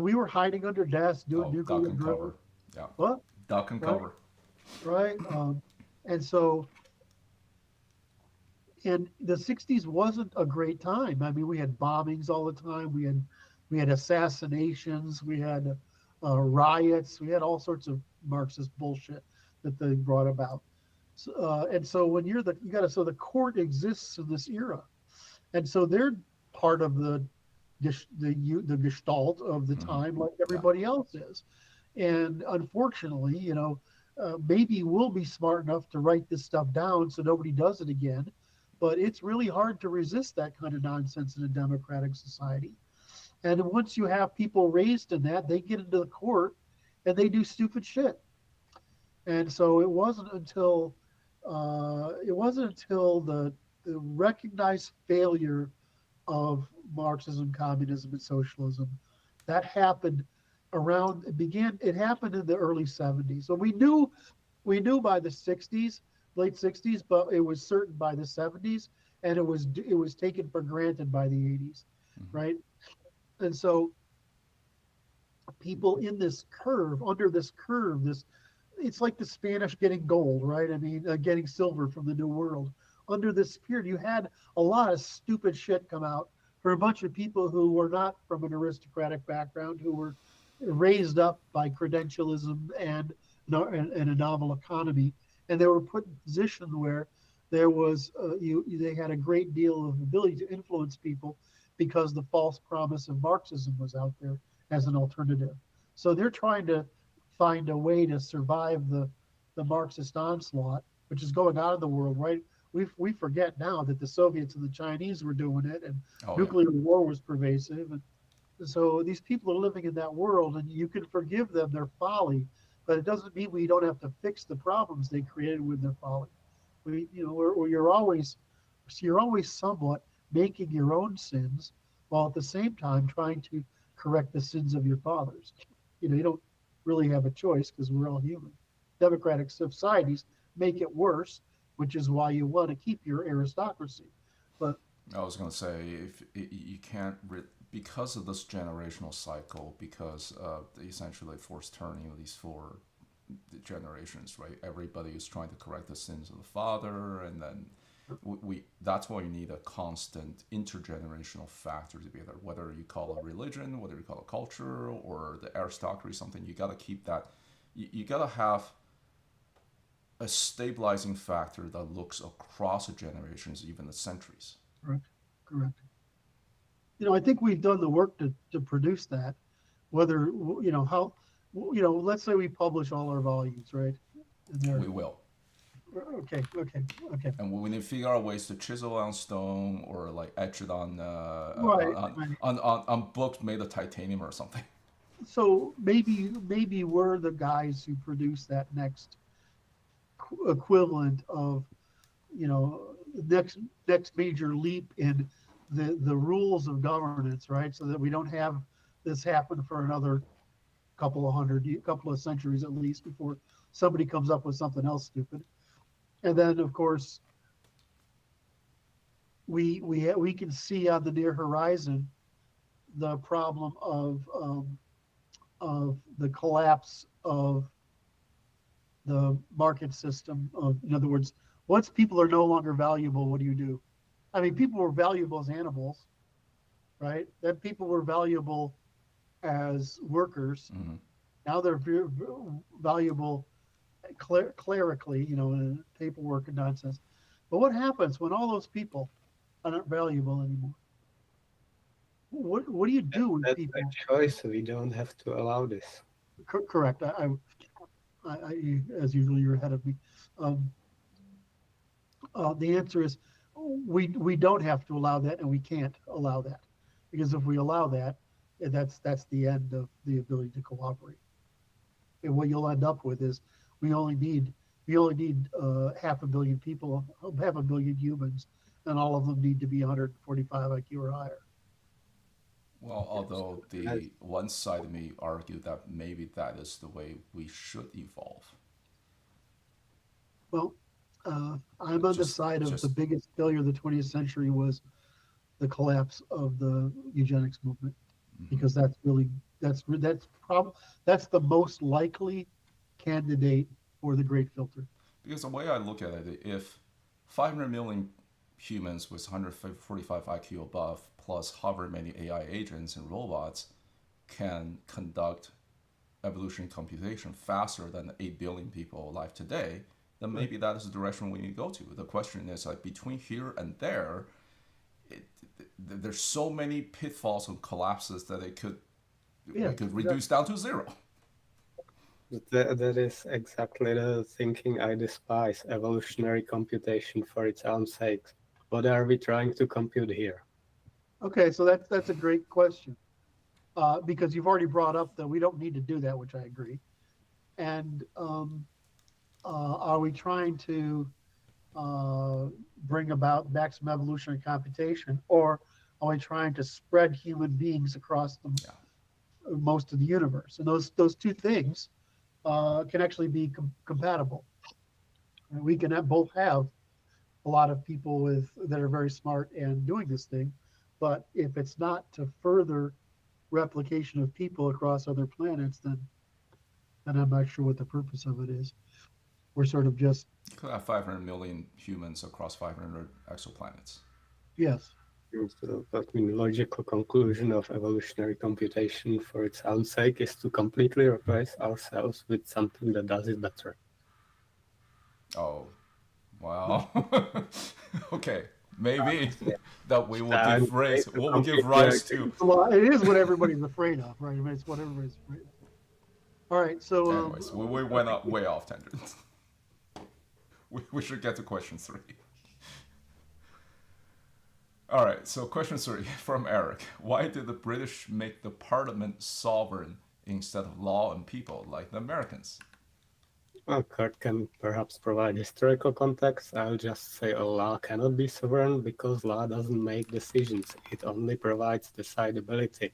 We were hiding under desks doing nuclear duck and cover. Yeah. What? Duck and cover. Right. And so, and the 60s wasn't a great time. I mean, we had bombings all the time. We had assassinations. We had riots. We had all sorts of Marxist bullshit that they brought about. And so when so the court exists in this era. And so they're part of the gestalt of the time, like everybody else is. And unfortunately, maybe we'll be smart enough to write this stuff down so nobody does it again. But it's really hard to resist that kind of nonsense in a democratic society. And once you have people raised in that, they get into the court and they do stupid shit. And so it wasn't until the recognized failure of Marxism, communism, and socialism that happened it happened in the early 70s. So we knew by the 60s, late 60s, but it was certain by the 70s, and it was taken for granted by the 80s, right? And so people in this curve, under this curve, this it's like the Spanish getting gold, right? I mean, getting silver from the New World. Under this period, you had a lot of stupid shit come out for a bunch of people who were not from an aristocratic background, who were raised up by credentialism and a novel economy, and they were put in a position where there was they had a great deal of ability to influence people because the false promise of Marxism was out there as an alternative. So they're trying to find a way to survive the Marxist onslaught, which is going on in the world, right? We forget now that the Soviets and the Chinese were doing it, and nuclear war was pervasive. And so these people are living in that world, and you can forgive them their folly, but it doesn't mean we don't have to fix the problems they created with their folly. You're always somewhat making your own sins while at the same time trying to correct the sins of your fathers. You don't really have a choice because we're all human. Democratic societies make it worse, which is why you want to keep your aristocracy. But I was going to say, if you can't because of this generational cycle, because of essentially forced turning of these four generations, right? Everybody is trying to correct the sins of the father, and then we that's why you need a constant intergenerational factor to be there. Whether you call it religion, whether you call it culture, or the aristocracy, something, you got to keep that. You got to have a stabilizing factor that looks across the generations, even the centuries. Correct. I think we've done the work to produce that. Whether how, let's say we publish all our volumes, right? We will. Okay. And we need to figure out ways to chisel on stone or like etch it on on books made of titanium or something. So maybe we're the guys who produce that next equivalent of next major leap in the rules of governance, right? So that we don't have this happen for another couple of centuries at least before somebody comes up with something else stupid. And then of course we can see on the near horizon the problem of the collapse of the market system. In other words, once people are no longer valuable, what do? I mean, people were valuable as animals, right? Then people were valuable as workers. Mm-hmm. Now they're valuable clerically, in paperwork and nonsense. But what happens when all those people are not valuable anymore? What do you do with people? That's a choice. We don't have to allow this. Correct. I as usual, you're ahead of me. The answer is we don't have to allow that, and we can't allow that, because if we allow that, that's the end of the ability to cooperate. And what you'll end up with is we only need 500 million people, 500 million humans, and all of them need to be 145 IQ or higher. Well, although the one side of me argue that maybe that is the way we should evolve. Well, I'm on the side of the biggest failure of the 20th century was the collapse of the eugenics movement, because that's the most likely candidate for the great filter. Because the way I look at it, if 500 million humans with 145 IQ above, plus however many AI agents and robots can conduct evolutionary computation faster than 8 billion people alive today, then maybe that is the direction we need to go to. The question is, like, between here and there, there's so many pitfalls and collapses that we could reduce down to zero. That is exactly the thinking I despise, evolutionary computation for its own sake. What are we trying to compute here? Okay, so that's a great question, because you've already brought up that we don't need to do that, which I agree. And are we trying to bring about maximum evolutionary computation, or are we trying to spread human beings across most of the universe? And those two things can actually be compatible. And we can both have a lot of people that are very smart and doing this thing, but if it's not to further replication of people across other planets, then I'm not sure what the purpose of it is. We're sort of just You could have 500 million humans across 500 exoplanets. yes. So, I mean, logical conclusion of evolutionary computation for its own sake is to completely replace ourselves with something that does it better. Oh, well, okay, maybe Yeah. that we will I'm give afraid rise, to what will give completely rise agree. to. Well, it is what everybody's afraid of, right? I mean, it's what everybody's afraid of. All right, so Anyways, we I went think up way off tangent. We should get to question 3. All right, so question 3 from Eric. Why did the British make the parliament sovereign instead of law and people like the Americans? Well, Curt can perhaps provide historical context. I'll just say a law cannot be sovereign because law doesn't make decisions. It only provides decidability.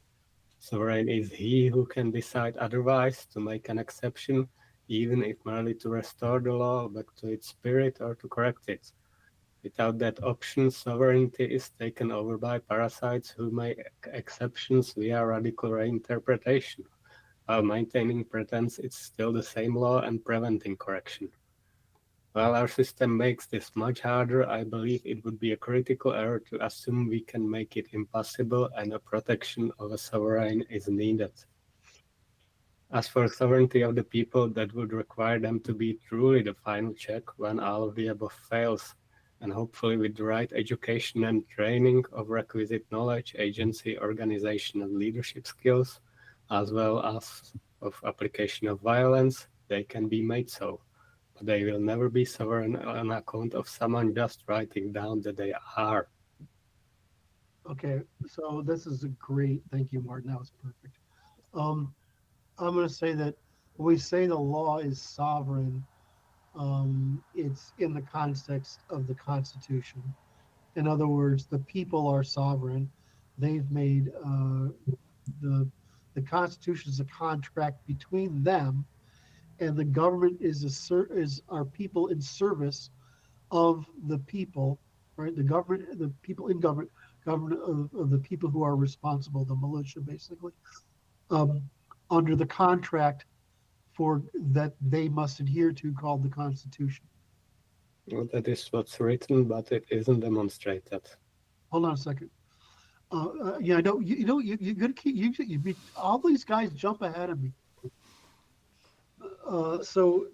Sovereign is he who can decide otherwise, to make an exception, even if merely to restore the law back to its spirit or to correct it. Without that option, sovereignty is taken over by parasites who make exceptions via radical reinterpretation, while maintaining pretense it's still the same law and preventing correction. While our system makes this much harder, I believe it would be a critical error to assume we can make it impossible and a protection of a sovereign is needed. As for sovereignty of the people, that would require them to be truly the final check when all of the above fails, and hopefully with the right education and training of requisite knowledge, agency, organization, and leadership skills, as well as of application of violence, they can be made so. But they will never be sovereign on account of someone just writing down that they are. okay, so this is a great. Thank you, Martin. That was perfect. Um, I'm going to say that when we say the law is sovereign, it's in the context of the Constitution. In other words, the people are sovereign. They've made the the Constitution is a contract between them, and the government is our people in service of the people, right? The people in government of the people who are responsible, the militia, basically, um, under the contract for that they must adhere to, called the Constitution. Well, that is what's written, but it isn't demonstrated. Hold on a second. Yeah, I know. You're gonna keep all these guys jump ahead of me. So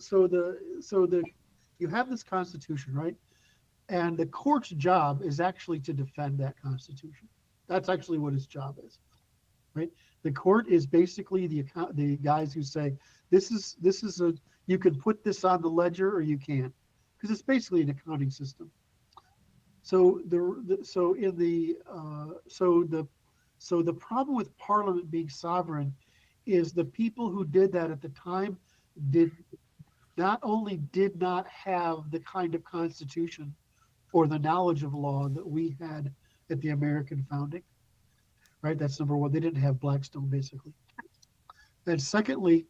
you have this Constitution, right? And the court's job is actually to defend that Constitution. That's actually what its job is, right? The court is basically the guys who say this is a you can put this on the ledger or you can't, because it's basically an accounting system. So the problem with Parliament being sovereign is the people who did that at the time did not have the kind of constitution or the knowledge of law that we had at the American founding, right? That's number one. They didn't have Blackstone, basically. And secondly,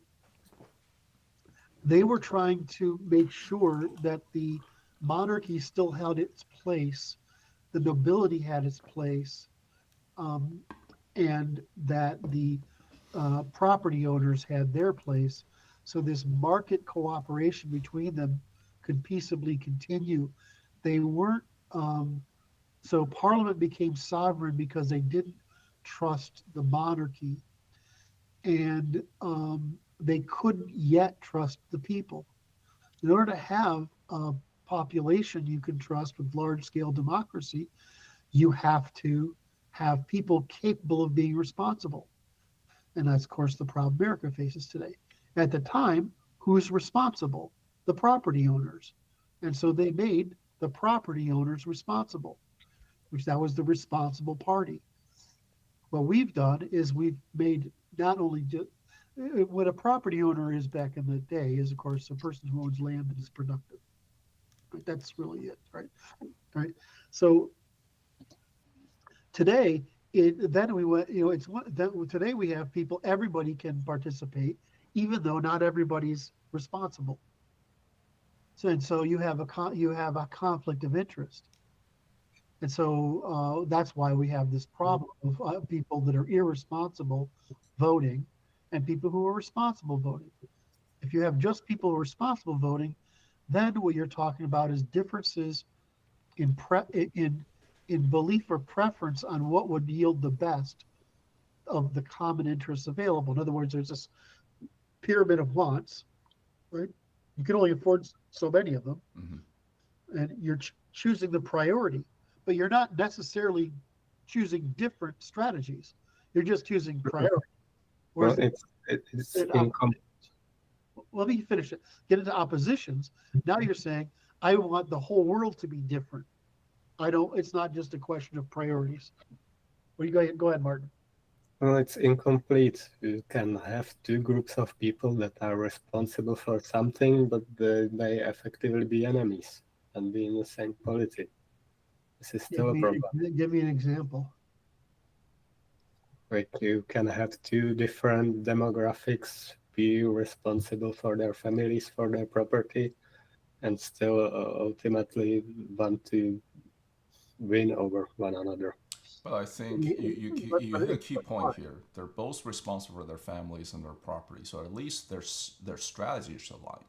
they were trying to make sure that the monarchy still held its place, the nobility had its place, and that the property owners had their place. So this market cooperation between them could peaceably continue. They weren't, so Parliament became sovereign because they didn't trust the monarchy, and they couldn't yet trust the people. In order to have a population you can trust with large scale democracy, you have to have people capable of being responsible. And that's, of course, the problem America faces today. At the time, who's responsible? The property owners. And so they made the property owners responsible, which that was the responsible party. What we've done is we've made not only what a property owner is back in the day is, of course, a person who owns land that is productive. Right? That's really it, right? Right. So today, then we went, today we have people, everybody can participate, even though not everybody's responsible. So you have a conflict of interest, and so that's why we have this problem of people that are irresponsible voting, and people who are responsible voting. If you have just people responsible voting, then what you're talking about is differences in in belief or preference on what would yield the best of the common interests available. In other words, there's this pyramid of wants, right? You can only afford so many of them, and you're choosing the priority, but you're not necessarily choosing different strategies. You're just choosing priority. Well, Whereas it's incomplete. let me finish it. Get into oppositions. Now you're saying, I want the whole world to be different. I don't. It's not just a question of priorities. Well, you go ahead, Martin. Well, it's incomplete. You can have two groups of people that are responsible for something, but they may effectively be enemies and be in the same polity. This is still a problem. Give me an example. Like you can have two different demographics be responsible for their families, for their property, and still ultimately want to win over one another. But I think you hit a key point here. They're both responsible for their families and their property, so at least their strategies aligned.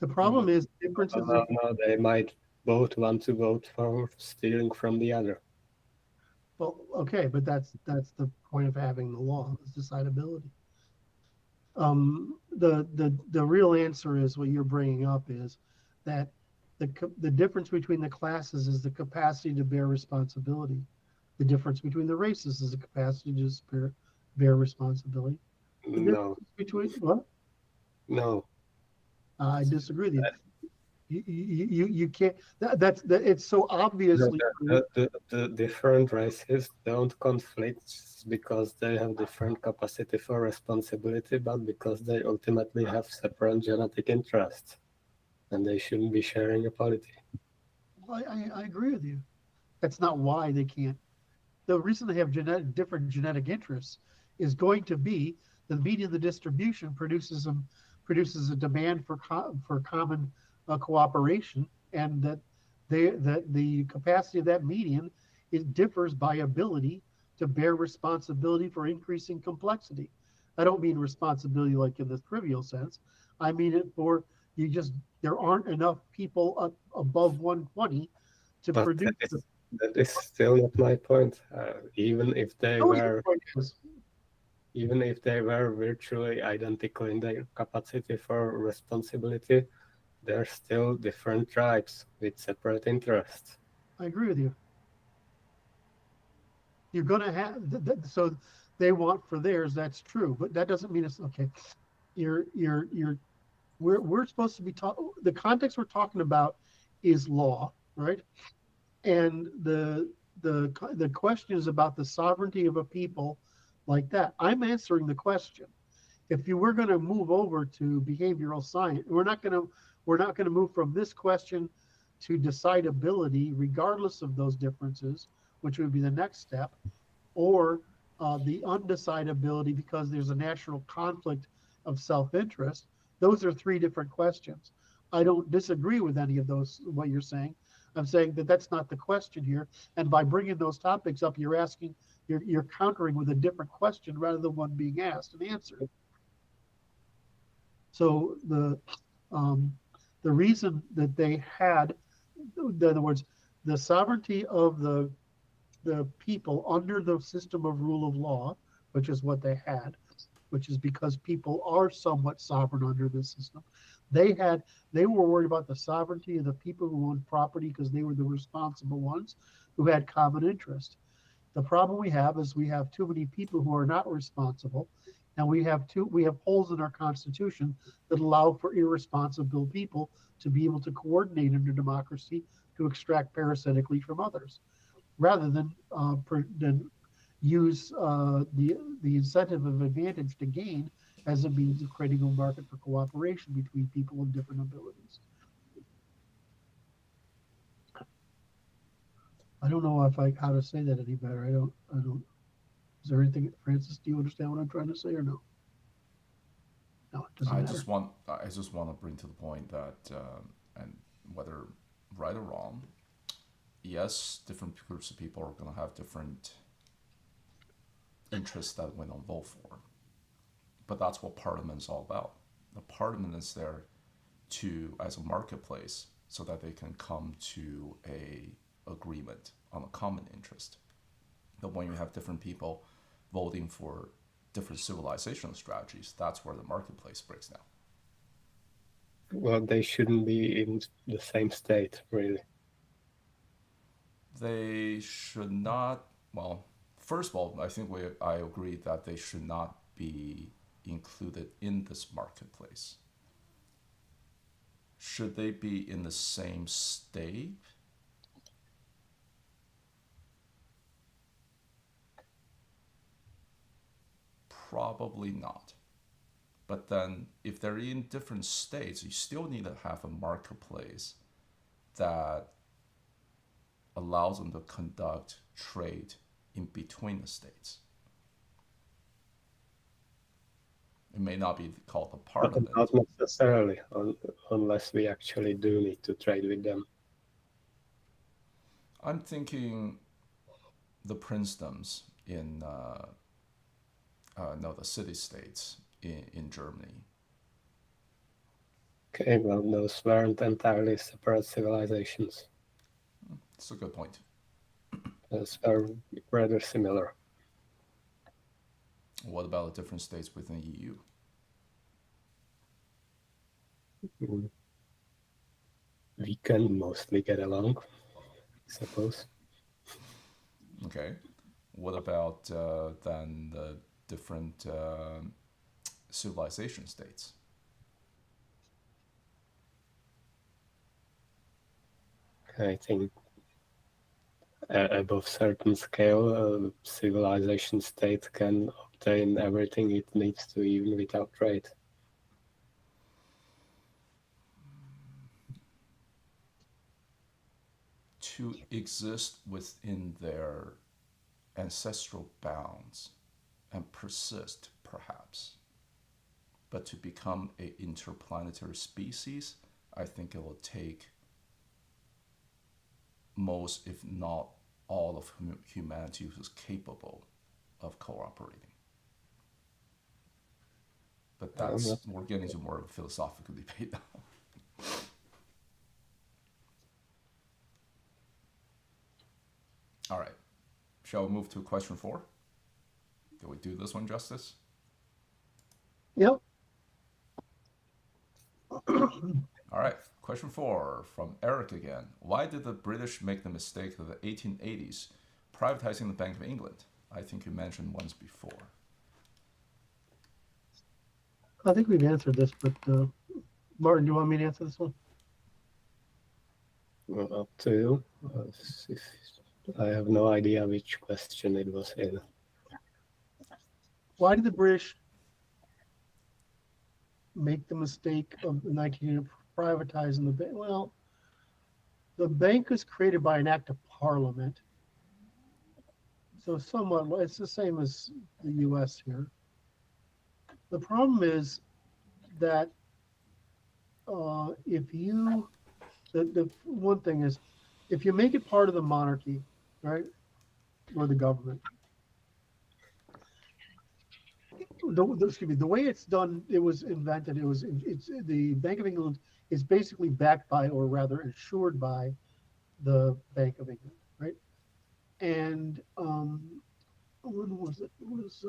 The problem is differences. No, they might both want to vote for stealing from the other. Well, okay, but that's the point of having the law, is decidability. The real answer is what you're bringing up is that the difference between the classes is the capacity to bear responsibility. The difference between the races is the capacity to bear responsibility. The No. Between what? No. I disagree with you. You can't. It's so obviously. The different races don't conflict because they have different capacity for responsibility, but because they ultimately have separate genetic interests, and they shouldn't be sharing a polity. I agree with you. That's not why they can't. The reason they have different genetic interests is going to be the medium of the distribution produces a demand for common cooperation, and that the capacity of that median it differs by ability to bear responsibility for increasing complexity. I don't mean responsibility like in the trivial sense. I mean it for there aren't enough people above 120 to But produce. that is still not my point. Even if they were virtually identical in their capacity for responsibility, they're still different tribes with separate interests. I agree with you. You're going to have so they want for theirs. That's true, but that doesn't mean it's okay. We're supposed to be taught. The context we're talking about is law, right? And the question is about the sovereignty of a people like that. I'm answering the question. If you were going to move over to behavioral science, we're not going to move from this question to decidability, regardless of those differences, which would be the next step, or the undecidability because there's a natural conflict of self-interest. Those are three different questions. I don't disagree with any of those, what you're saying. I'm saying that that's not the question here. And by bringing those topics up, you're countering with a different question rather than one being asked and answered. So the reason that they had, in other words, the sovereignty of the people under the system of rule of law, which is what they had, which is because people are somewhat sovereign under this system. They were worried about the sovereignty of the people who owned property because they were the responsible ones who had common interest. The problem we have is we have too many people who are not responsible, and we have holes in our constitution that allow for irresponsible people to be able to coordinate under democracy to extract parasitically from others, rather than use the incentive of advantage to gain as a means of creating a market for cooperation between people of different abilities. I don't know how to say that any better. I don't. Is there anything, Francis? Do you understand what I'm trying to say or no? No, it doesn't I matter. just want to bring to the point that, and whether right or wrong, yes, different groups of people are going to have different interests that we don't vote for. But that's what Parliament is all about. The Parliament is there to as a marketplace so that they can come to a agreement on a common interest. But when you have different people voting for different civilizational strategies, that's where the marketplace breaks down. Well, they shouldn't be in the same state, really. They should not, well, first of all, I think I agree that they should not be included in this marketplace. Should they be in the same state? Probably not. But then, if they're in different states, you still need to have a marketplace that allows them to conduct trade in between the states. It may not be called a parliament. Not necessarily, unless we actually do need to trade with them. I'm thinking the princedoms in the city-states in Germany. Okay, well, those weren't entirely separate civilizations. It's a good point. Those are rather similar. What about the different states within the EU? We can mostly get along, I suppose. Okay. What about then the different civilization states? I think above certain scale, a civilization state can obtain everything it needs to, even without trade. To exist within their ancestral bounds and persist, perhaps. But to become an interplanetary species, I think it will take most, if not all, of humanity who's capable of cooperating. But we're getting to more of a philosophical debate now. All right. Shall we move to question 4? Did we do this one justice? Yep. All right. Question 4 from Eric again. Why did the British make the mistake of the 1880s privatizing the Bank of England? I think you mentioned once before. I think we've answered this, but Martin, do you want me to answer this one? Well, up to you. I have no idea which question it was in. Why did the British make the mistake of 1980 privatizing the bank? Well, the bank was created by an act of Parliament. So somewhat, it's the same as the U.S. here. The problem is that the one thing is, if you make it part of the monarchy, right, or the government, the way it's done, it was invented. It's the Bank of England is basically backed by, or rather insured by, the Bank of England, right? And when was it? It was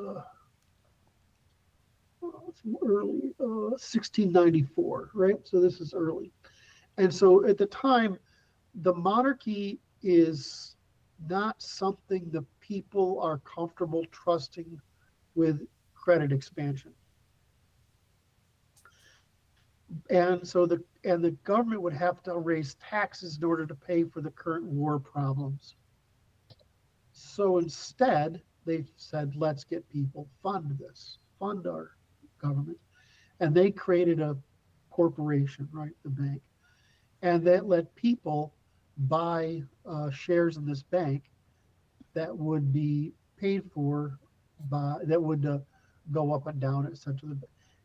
it's early, 1694, right? So this is early. And so at the time, the monarchy is not something the people are comfortable trusting with credit expansion. And so the government would have to raise taxes in order to pay for the current war problems. So instead, they said, let's get people fund our government. And they created a corporation, right, the bank. And that let people buy shares in this bank that would be paid for that would go up and down, etc.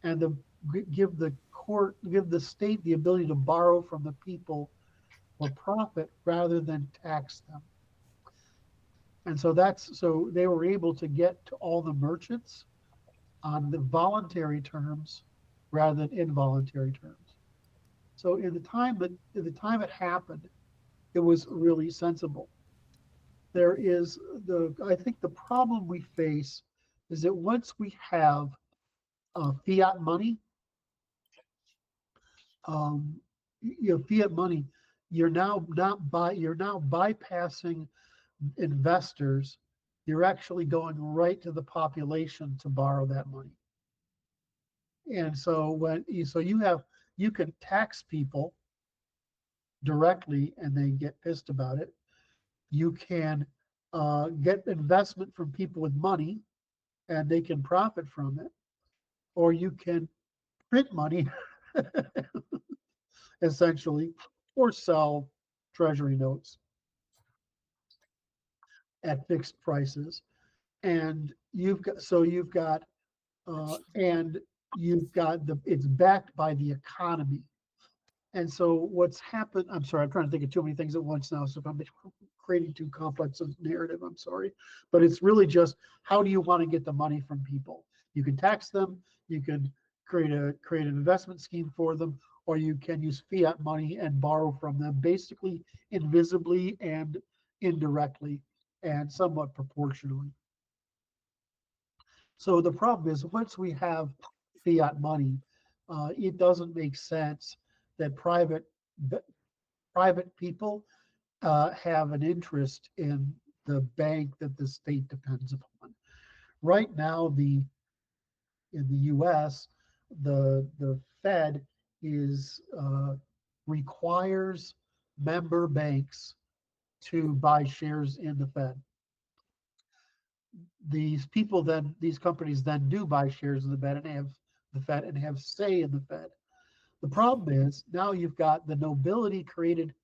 and give the state the ability to borrow from the people for profit rather than tax them. And so they were able to get to all the merchants on the voluntary terms rather than involuntary terms. So in the time it happened, it was really sensible. There is I think the problem we face is that once we have fiat money, fiat money, you're now bypassing investors. You're actually going right to the population to borrow that money. And so you can tax people directly and they get pissed about it. You can get investment from people with money and they can profit from it, or you can print money essentially, or sell treasury notes at fixed prices. And you've got it's backed by the economy. And so what's happened, I'm sorry, I'm trying to think of too many things at once now. So if I'm creating too complex a narrative, I'm sorry. But it's really just, how do you want to get the money from people? You can tax them, you can create an investment scheme for them, or you can use fiat money and borrow from them, basically invisibly and indirectly and somewhat proportionally. So the problem is, once we have fiat money, it doesn't make sense that private people have an interest in the bank that the state depends upon. Right now, in the U.S., the Fed is requires member banks to buy shares in the Fed. These companies then do buy shares in the Fed and have say in the Fed. The problem is, now you've got the nobility created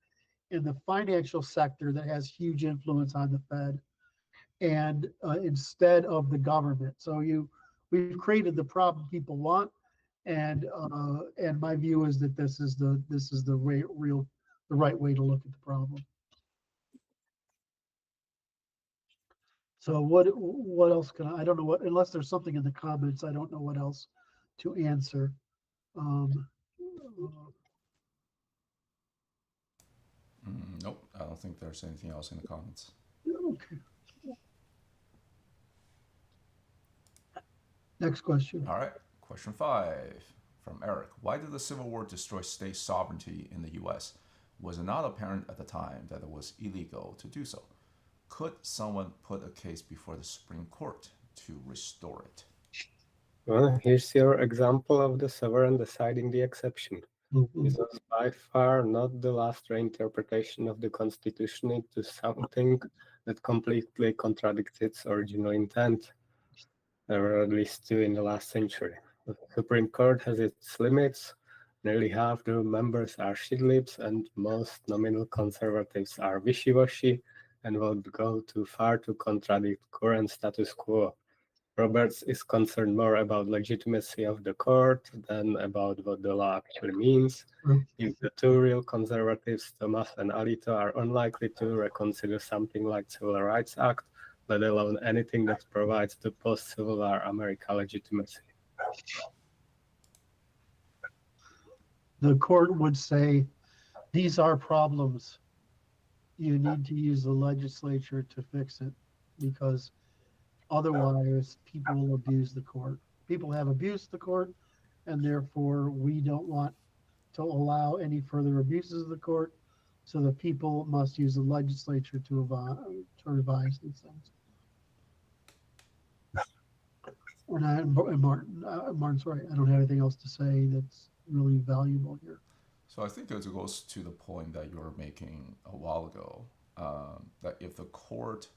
in the financial sector that has huge influence on the Fed, and instead of the government. So we've created the problem people want, and my view is that this is the right way to look at the problem. So what else can I don't know what, unless there's something in the comments, I don't know what else to answer. Nope, I don't think there's anything else in the comments. Okay. Next question. All right, question 5 from Eric. Why did the Civil War destroy state sovereignty in the US? Was it not apparent at the time that it was illegal to do so? Could someone put a case before the Supreme Court to restore it? Well, here's your example of the sovereign deciding the exception. This was by far not the last reinterpretation of the Constitution into something that completely contradicts its original intent. There were at least 2 in the last century. The Supreme Court has its limits. Nearly half the members are shit-lips, and most nominal conservatives are wishy-washy and would go too far to contradict current status quo. Roberts is concerned more about legitimacy of the court than about what the law actually means. If the 2 real conservatives, Thomas and Alito, are unlikely to reconsider something like Civil Rights Act, let alone anything that provides the post-Civil War America legitimacy. The court would say, these are problems. You need to use the legislature to fix it, because otherwise people will abuse the court. People have abused the court, and therefore we don't want to allow any further abuses of the court. So the people must use the legislature to revise these things. And Martin's right. I don't have anything else to say that's really valuable here. So I think it goes to the point that you were making a while ago, that if the court,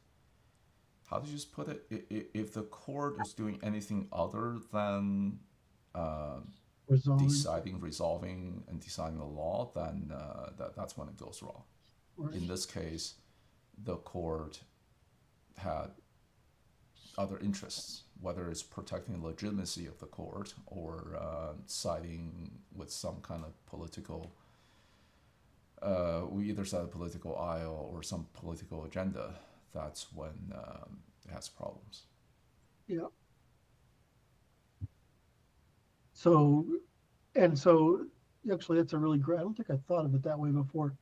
how did you just put it? If the court is doing anything other than resolving and deciding the law, then that's when it goes wrong. Right. In this case, the court had other interests whether it's protecting the legitimacy of the court or siding with some kind of political, we either side of the political aisle or some political agenda, that's when it has problems. Yeah. So, and so, actually, that's a really great. I don't think I thought of it that way before.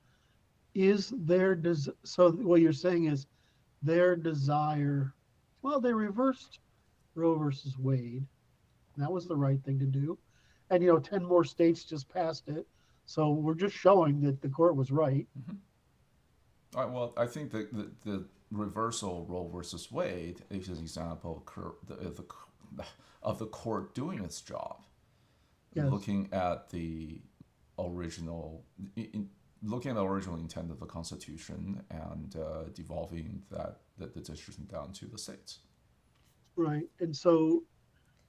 Is their so what you're saying is their desire? Well, they reversed Roe versus Wade. That was the right thing to do, and 10 more states just passed it. So we're just showing that the court was right. Mm-hmm. All right, well, I think the reversal Roe versus Wade is an example of the court doing its job, Yes. looking at the original intent of the Constitution and devolving the decision down to the states. Right. And so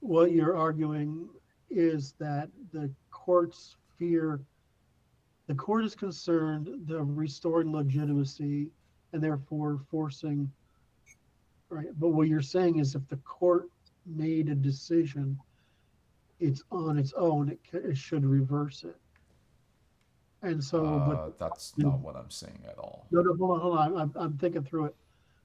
what you're arguing is that the court is concerned the restoring legitimacy and therefore forcing, right? But what you're saying is if the court made a decision, it's on its own, it should reverse it. And so, but that's not what I'm saying at all. no, hold on. I'm thinking through it.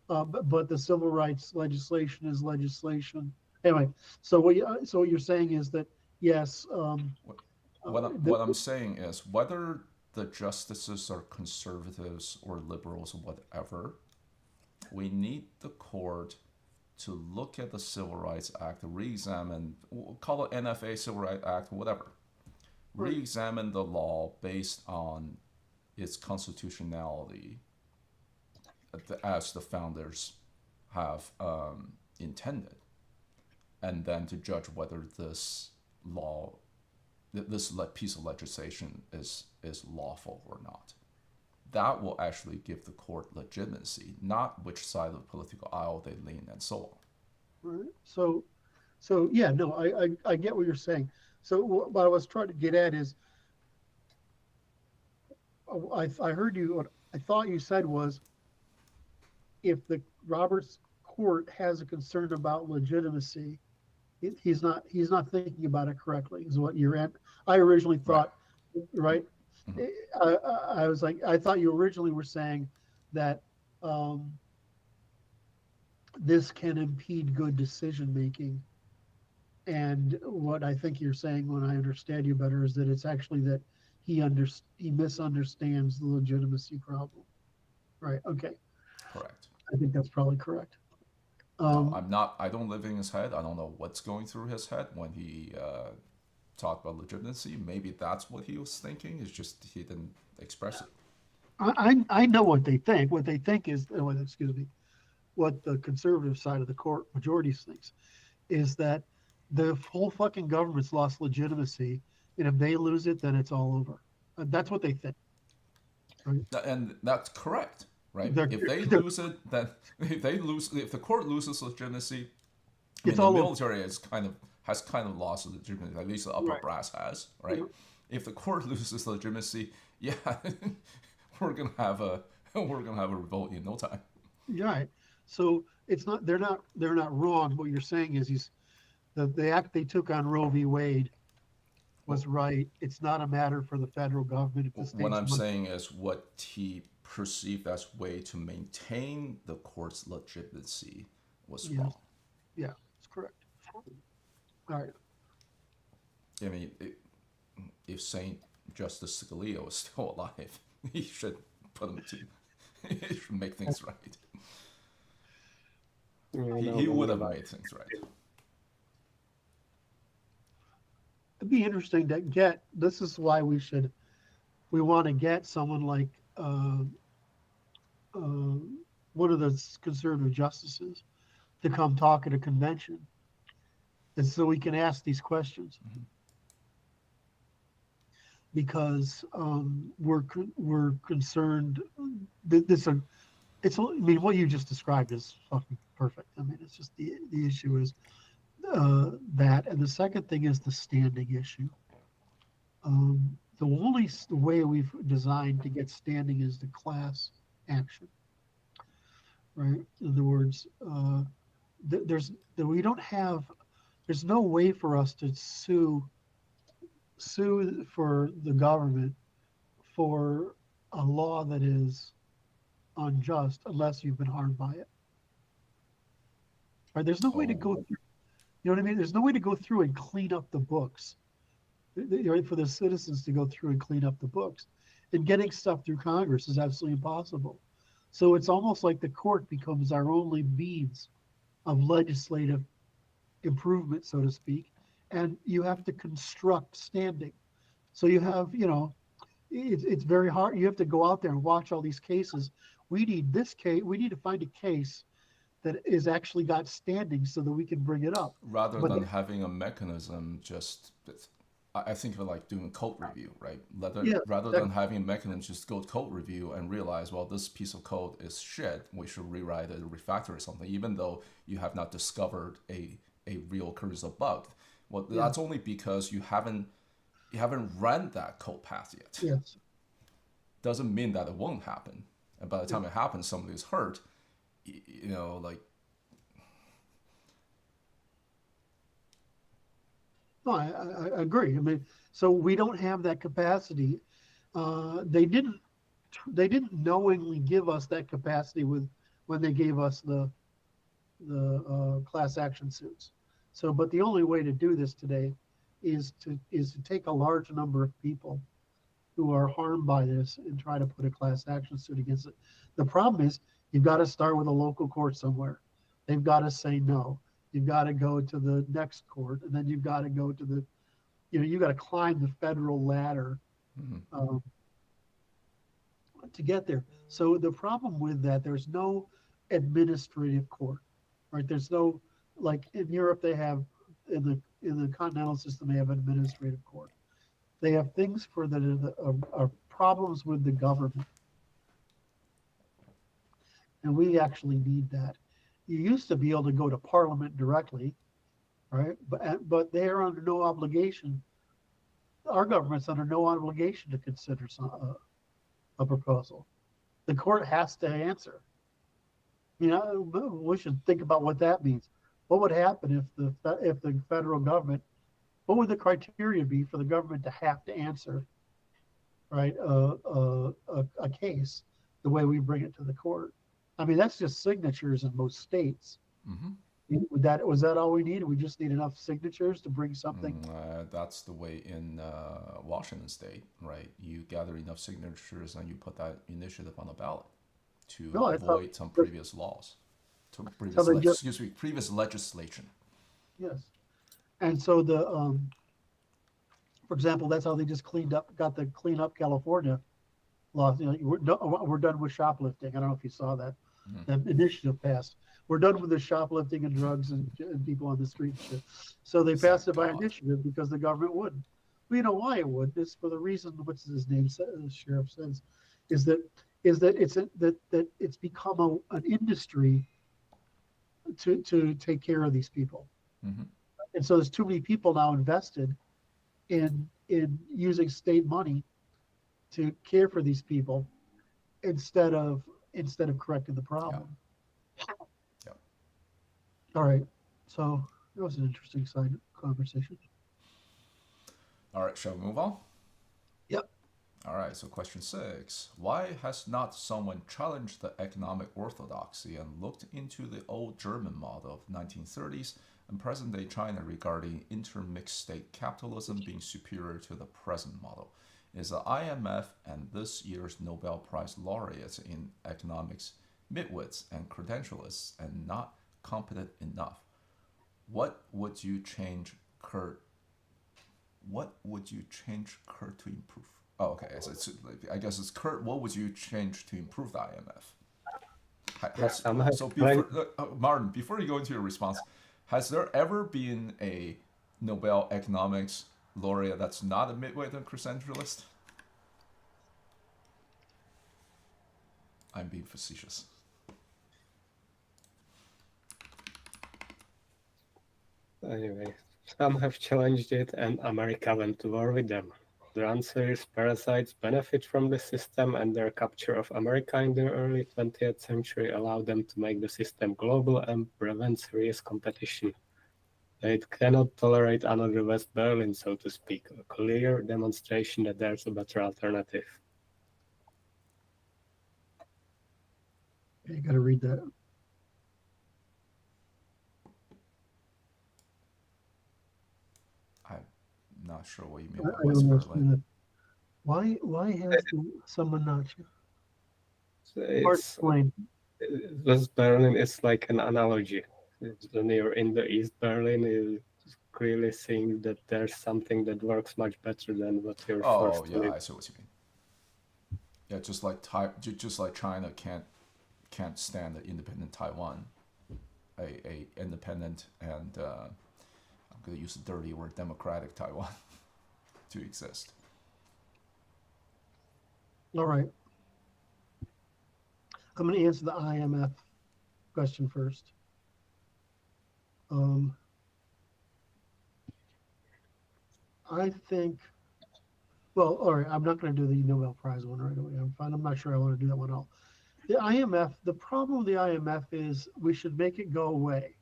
But the civil rights legislation is legislation. Anyway, so what you're saying is that yes. What I'm saying is whether the justices are conservatives or liberals or whatever, we need the court to look at the Civil Rights Act, re-examine, call it NFA, Civil Rights Act, whatever, re-examine the law based on its constitutionality as the founders have intended, and then to judge whether this piece of legislation is lawful or not. That will actually give the court legitimacy, not which side of the political aisle they lean and so on. Right. So yeah, no, I get what you're saying. So what I was trying to get at is, I heard you. What I thought you said was, if the Roberts court has a concern about legitimacy, he's not thinking about it correctly. Is what you're at. I originally thought, right? Mm-hmm. I was like, I thought you originally were saying that this can impede good decision making, and what I think you're saying, when I understand you better, is that it's actually that he misunderstands the legitimacy problem. Right. Okay. Correct. I think that's probably correct. No, I don't live in his head. I don't know what's going through his head when he talked about legitimacy. Maybe that's what he was thinking. It's just he didn't express it. I know what they think. What they think is, what the conservative side of the court majority thinks is that the whole fucking government's lost legitimacy, and if they lose it, then it's all over. That's what they think. Right? And that's correct. Right. If they lose it, then if the court loses legitimacy, the military has kind of lost legitimacy. At least the upper brass has. Right. Yeah. If the court loses legitimacy, yeah, we're gonna have a revolt in no time. Right. So it's not. They're not wrong. What you're saying is the act they took on Roe v. Wade was right. It's not a matter for the federal government. What I'm saying is what he perceived as way to maintain the court's legitimacy was wrong. Yeah, it's correct. All right. I mean, if Saint Justice Scalia was still alive, he should put him to. He should make things right. He would have made things right. It'd be interesting to get. This is why we want to get someone like one of the conservative justices to come talk at a convention, and so we can ask these questions. Mm-hmm. Because we're concerned that what you just described is fucking perfect. I mean, it's just the issue is that, and the second thing is the standing issue. The only way we've designed to get standing is the class action, right? In other words, we don't have, there's no way for us to sue for the government for a law that is unjust unless you've been harmed by it. Right? There's no way to Oh, go through, you know what I mean? There's no way to go through and clean up the books, right, for the citizens to go through and clean up the books. And getting stuff through Congress is absolutely impossible. So it's almost like the court becomes our only means of legislative improvement, so to speak. And you have to construct standing. So you have, it's very hard. You have to go out there and watch all these cases. We need this case. We need to find a case that is actually got standing so that we can bring it up. rather But than having a mechanism, just I think of it like doing a code review, right? yeah, Rather that, than having a mechanism just go code review and realize, well, this piece of code is shit, we should rewrite it or refactor or something, even though you have not discovered a real occurrence of bug. Well, yeah, that's only because you haven't ran that code path yet. yes, Doesn't mean that it won't happen. And by the yeah. time it happens, somebody's hurt. Like No, I agree. I mean, so we don't have that capacity. They didn't knowingly give us that capacity with when they gave us the class action suits. So, but the only way to do this today is to take a large number of people who are harmed by this and try to put a class action suit against it. The problem is you've got to start with a local court somewhere. They've got to say no. You've got to go to the next court, and then you've got to go to the, you've got to climb the federal ladder mhm. um, to get there. So the problem with that, there's no administrative court, right? There's no, like in Europe, they have in the continental system, they have an administrative court. They have things for that are problems with the government, and we actually need that. You used to be able to go to Parliament directly, right? But they are under no obligation. Our government's under no obligation to consider a proposal. The court has to answer. We should think about what that means. What would happen if the federal government? What would the criteria be for the government to have to answer, right? A case the way we bring it to the court. I mean, that's just signatures in most states. Mm-hmm. Was that all we needed? We just need enough signatures to bring something. That's the way in Washington State, right? You gather enough signatures and you put that initiative on the ballot to No, I thought avoid some previous laws, to so they just previous legislation. yes. And so for example, that's how they just got the Clean Up California law. We're done with shoplifting. I don't know if you saw that. Mm-hmm. That initiative passed. We're done with the shoplifting and drugs and people on the street and shit. So they passed it by God. initiative because the government wouldn't. We know why it would. It's for the reason, what's his name, the sheriff says, is that it's become an industry to take care of these people. Mm-hmm. And so there's too many people now invested in using state money to care for these people instead of correcting the problem. Yeah. All right. So that was an interesting side conversation. All right, shall we move on? Yep. All right, so question 6. Why has not someone challenged the economic orthodoxy and looked into the old German model of 1930s and present-day China regarding intermixed state capitalism being superior to the present model? Is the IMF and this year's Nobel Prize laureates in economics midwits and credentialists and not competent enough? What would you change, Curt? What would you change, Curt, to improve? Oh, okay. I guess it's Curt. What would you change to improve the IMF? So, Martin, before you go into your response, has there ever been a Nobel economics laureate that's not a midweight and credentialist? I'm being facetious. Anyway, some have challenged it, and America went to war with them. The answer is parasites benefit from the system, and their capture of America in the early 20th century allowed them to make the system global and prevent serious competition. It cannot tolerate another West Berlin, so to speak, a clear demonstration that there's a better alternative. You got to read that. I'm not sure what you mean I by don't West understand Berlin. that. Why has someone not you? Hard to It's explain. West Berlin is like an analogy. When you're in the East Berlin, you clearly seeing that there's something that works much better than what you're Oh forced to yeah, live. I see what you mean. Yeah, just like China can't stand the independent Taiwan, a independent and I'm gonna use the dirty word democratic Taiwan to exist. All right. I'm going to answer the IMF question first. I think, well, all right, I'm not going to do the Nobel Prize one right away. I'm fine. I'm not sure I want to do that one all. The IMF, the problem with the IMF is we should make it go away,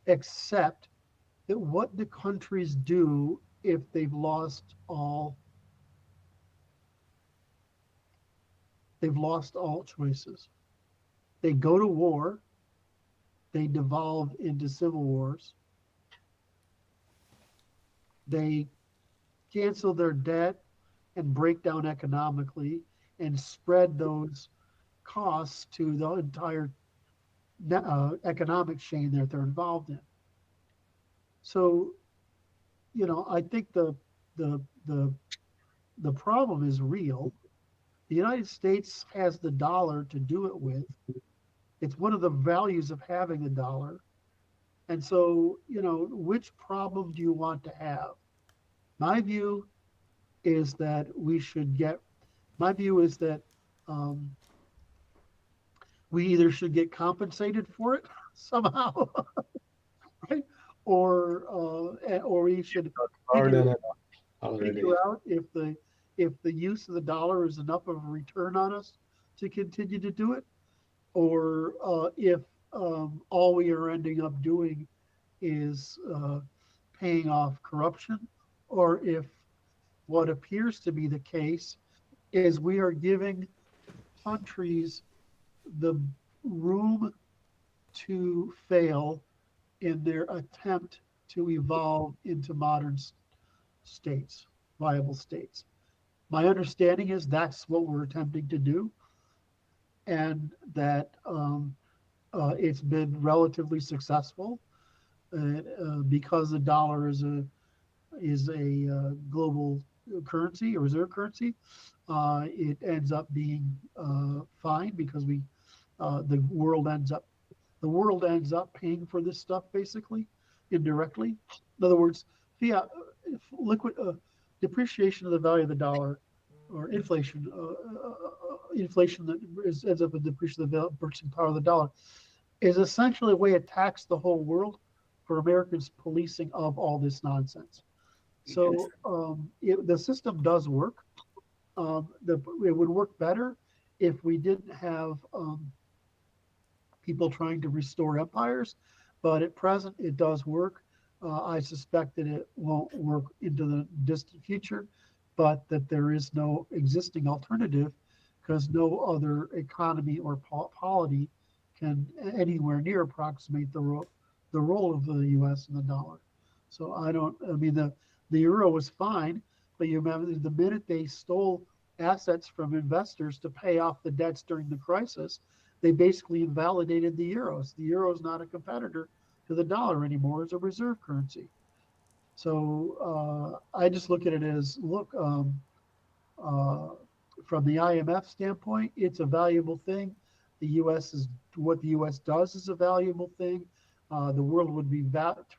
except that what do countries do if they've lost all choices? They go to war, they devolve into civil wars, they cancel their debt and break down economically and spread those costs to the entire economic chain that they're involved in. So, I think the the the problem is real. The United States has the dollar to do it with. It's one of the values of having the dollar. And so, which problem do you want to have? My view is that we should get, my view is that um, we either should get compensated for it somehow, right? Or we should More figure than enough already. figure out if the use of the dollar is enough of a return on us to continue to do it, or if all we are ending up doing is paying off corruption, or if what appears to be the case is we are giving countries the room to fail in their attempt to evolve into modern states, viable states. My understanding is that's what we're attempting to do, and that it's been relatively successful because the dollar is a global currency, a reserve currency. It ends up being fine because the world ends up paying for this stuff basically indirectly. In other words, fiat liquid depreciation of the value of the dollar or inflation that ends up with depreciation of the purchasing power of the dollar is essentially a way to tax the whole world for Americans' policing of all this nonsense. So the system does work. It would work better if we didn't have people trying to restore empires, but at present it does work. I suspect that it won't work into the distant future, but that there is no existing alternative because no other economy or polity can anywhere near approximate the role of the U.S. and the dollar. So I mean, the euro was fine, but you remember the minute they stole assets from investors to pay off the debts during the crisis, they basically invalidated the euros. The euro is not a competitor to the dollar anymore as a reserve currency. So I just look at it as look, uh, from the IMF standpoint, it's a valuable thing. The U.S. is what the U.S. does is a valuable thing. The world would be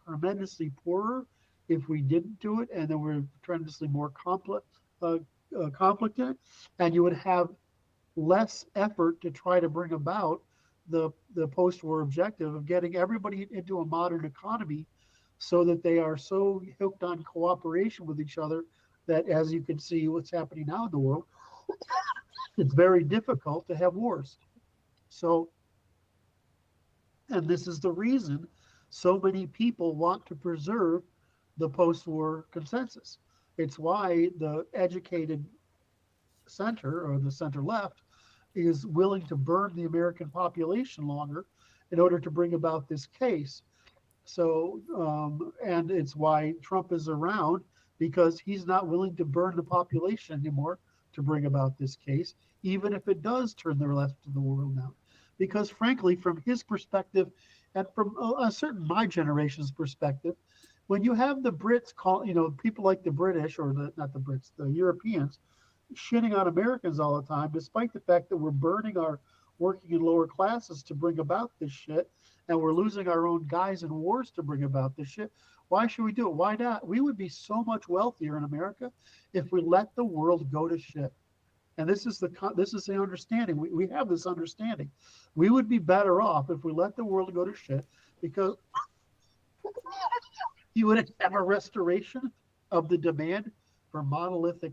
tremendously poorer if we didn't do it, and then we're tremendously more conflict in it, and you would have less effort to try to bring about the post-war objective of getting everybody into a modern economy so that they are so hooked on cooperation with each other that, as you can see what's happening now in the world, it's very difficult to have wars. So, and this is the reason so many people want to preserve the post-war consensus. It's why the educated center or the center left is willing to burn the American population longer in order to bring about this case. So, and it's why Trump is around, because he's not willing to burn the population anymore to bring about this case, even if it does turn the rest of the world down. Because frankly, from his perspective, and from a certain my generation's perspective, when you have the Brits call, people like the British or not the Brits, the Europeans, shitting on Americans all the time, despite the fact that we're burning our working and lower classes to bring about this shit, and we're losing our own guys in wars to bring about this shit. Why should we do it? Why not? We would be so much wealthier in America if we let the world go to shit. And this is the understanding. We have this understanding. We would be better off if we let the world go to shit, because you would have a restoration of the demand for monolithic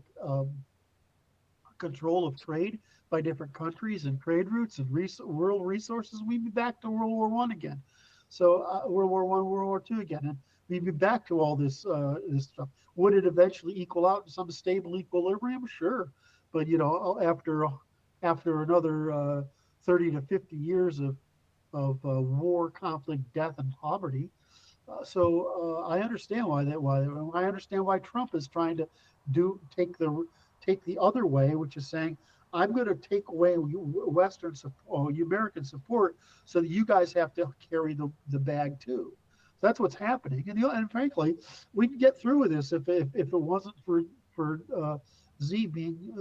control of trade by different countries and trade routes and world resources. We'd be back to World War One again. So World War One, World War Two again, and we'd be back to all this stuff. Would it eventually equal out in some stable equilibrium? Sure, but after another 30 to 50 years of war, conflict, death, and poverty. I understand I understand why Trump is trying to take the other way, which is saying, I'm going to take away Western support, American support, so that you guys have to carry the bag too. So that's what's happening, and frankly, we'd get through with this if it wasn't for Xi being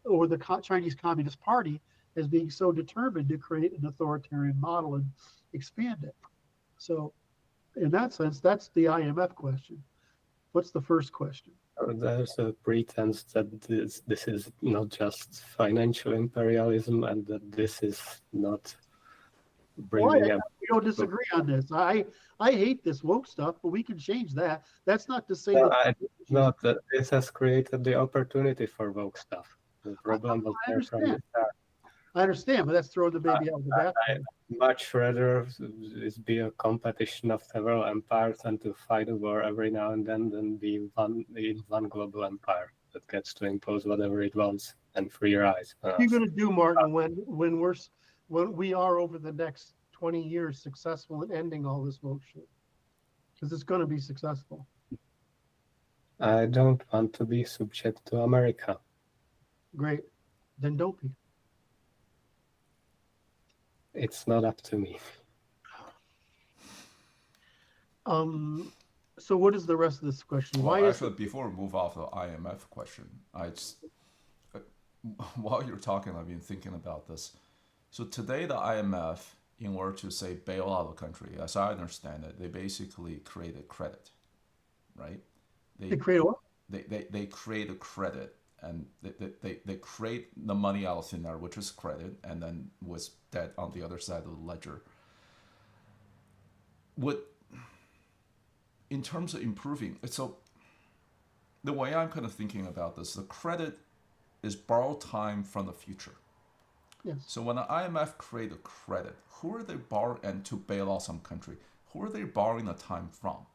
or the Chinese Communist Party as being so determined to create an authoritarian model and expand it. So, in that sense, that's the IMF question. What's the first question? There's a pretense that this is not just financial imperialism, and that this is not bringing up. We don't disagree on this. I hate this woke stuff, but we can change that. That's not to say not that this has created the opportunity for woke stuff. The problem was there from the start. I understand, but that's throwing the baby out of the bath. I'd much rather it be a competition of several empires and to fight a war every now and then than be one global empire that gets to impose whatever it wants and free rise. What are you going to do, Martin, when we are over the next 20 years successful in ending all this woke shit? Because it's going to be successful. I don't want to be subject to America. Great. Then don't be. It's not up to me. So what is the rest of this question? Before we move off the IMF question, while you're talking, I've been thinking about this. So today, the IMF, in order to say bail out the country, as I understand it, they basically created credit, right? They create what? They create a credit, and they create the money out of thin air, which is credit, and then was debt on the other side of the ledger. In terms of improving, so the way I'm kind of thinking about this, the credit is borrowed time from the future. Yes. So when the IMF create a credit, who are they borrowing, and to bail out some country, who are they borrowing the time from?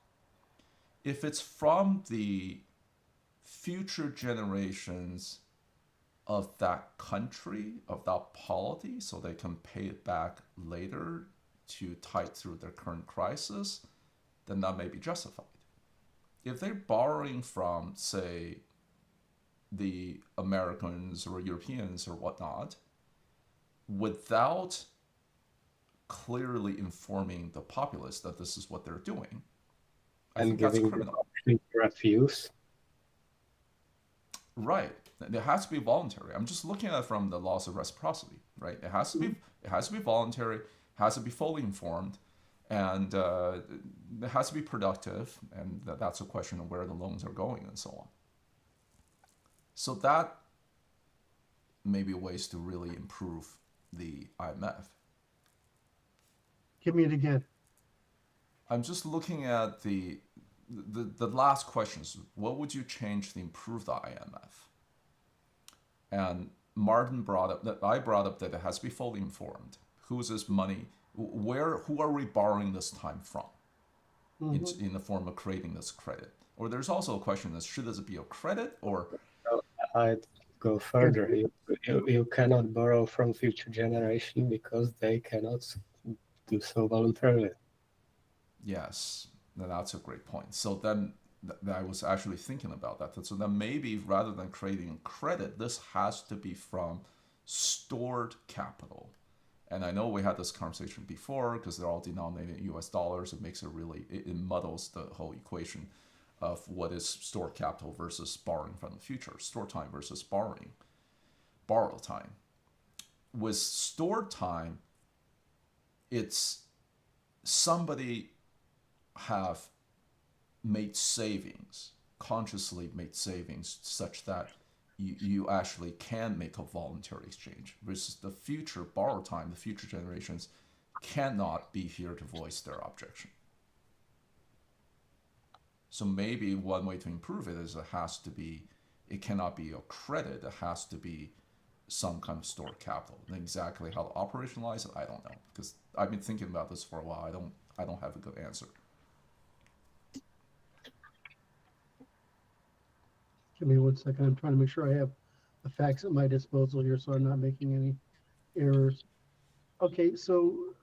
If it's from the future generations of that country, of that polity, so they can pay it back later to tide through their current crisis, then that may be justified. If they're borrowing from, say, the Americans or Europeans or whatnot, without clearly informing the populace that this is what they're doing, I think that's criminal. And refuse. Right. It has to be voluntary. I'm just looking at it from the laws of reciprocity, right? It has to be voluntary, has to be fully informed, and it has to be productive, and that's a question of where the loans are going and so on. So that may be ways to really improve the IMF. Give me it again. I'm just looking at the last question is, what would you change to improve the IMF? And Martin brought up that I brought up that it has to be fully informed. Who's this money? Who are we borrowing this time from? In the form of creating this credit? Or there's also a question is, should this be a credit or? I'd go further. You cannot borrow from future generation because they cannot do so voluntarily. Yes, that's a great point. So then I was actually thinking about that. So then maybe rather than creating credit, this has to be from stored capital. And I know we had this conversation before because they're all denominated in US dollars. It makes it muddles the whole equation of what is stored capital versus borrowing from the future, stored time versus borrowed time. With stored time, it's somebody have made savings, consciously made savings such that you actually can make a voluntary exchange, versus the future borrowed time, the future generations cannot be here to voice their objection. So maybe one way to improve it is it cannot be a credit, it has to be some kind of stored capital. And exactly how to operationalize it, I don't know, because I've been thinking about this for a while. I don't have a good answer. Give me 1 second. I'm trying to make sure I have the facts at my disposal here, so I'm not making any errors. Okay, so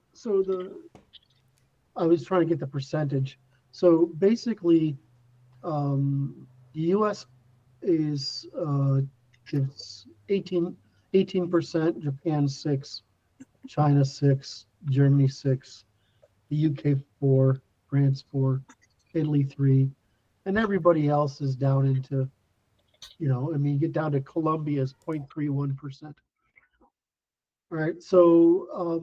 I was trying to get the percentage. So basically, the U.S. is gives 18%, Japan 6%, China 6%, Germany 6%, the UK 4%, France 4%, Italy 3%, and everybody else is down into, you get down to Colombia's 0.31%. All right, so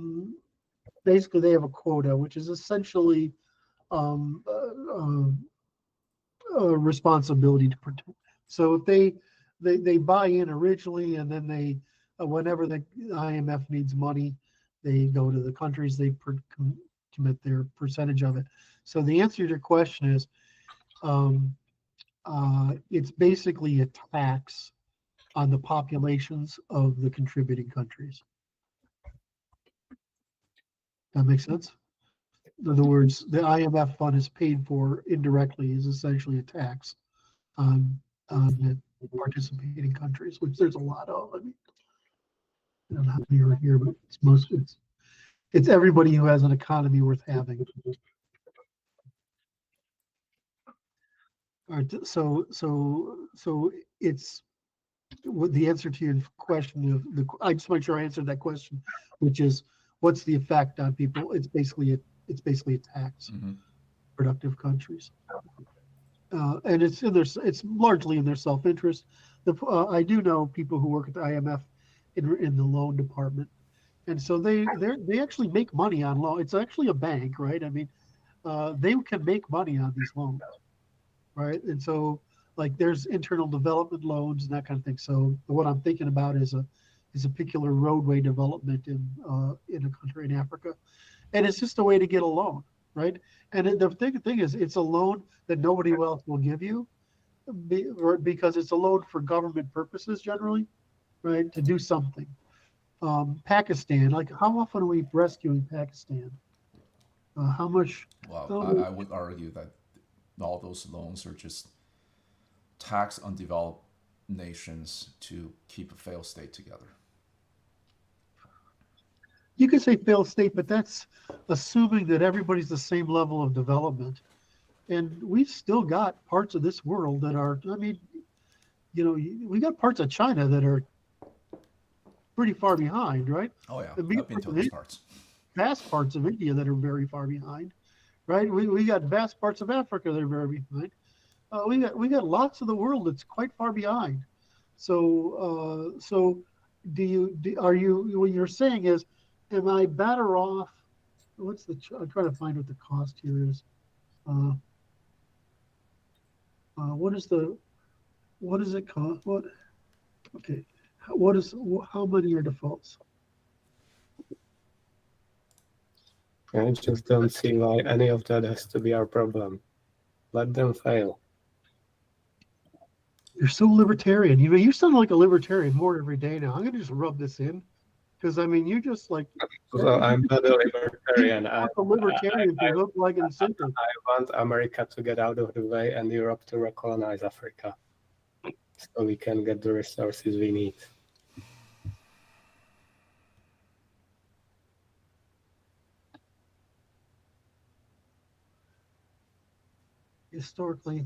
basically they have a quota, which is essentially responsibility to protect. So if they buy in originally, and then they, whenever the IMF needs money, they go to the countries, they commit their percentage of it. So the answer to your question is, it's basically a tax on the populations of the contributing countries. That makes sense? In other words, the IMF fund is paid for indirectly, is essentially a tax on the participating countries, which there's a lot of. I mean, I don't know how many are here, but it's everybody who has an economy worth having. All right, so it's the answer to your question. I just make sure I answered that question, which is, what's the effect on people? It's basically a tax, productive countries, and it's largely in their self-interest. I do know people who work at the IMF in the loan department, and so they actually make money on loan. It's actually a bank, right? I mean, they can make money on these loans, right? And so, like, there's internal development loans and that kind of thing. So what I'm thinking about is a particular roadway development in a country in Africa, and it's just a way to get a loan, right? And the thing is, it's a loan that nobody else will give you, because it's a loan for government purposes generally, right? To do something. Pakistan, like, how often are we rescuing Pakistan? How much? Well, I would argue that all those loans are just tax on developed nations to keep a failed state together. You could say failed state, but that's assuming that everybody's the same level of development. And we've still got parts of this world that are, I mean, we got parts of China that are pretty far behind, right? Oh yeah, And I've been to those parts. Vast parts of India that are very far behind, right? We got vast parts of Africa that are very behind. We got lots of the world that's quite far behind. So are you, what you're saying is, am I better off? I'm trying to find what the cost here is. What does it cost? Okay. How many are defaults? I just don't see why any of that has to be our problem. Let them fail. You're so libertarian. You sound like a libertarian more every day now. I'm going to just rub this in because, I mean, you just like. Well, I'm not a libertarian. A libertarian to look like and simple. I want America to get out of the way and Europe to recolonize Africa so we can get the resources we need. Historically,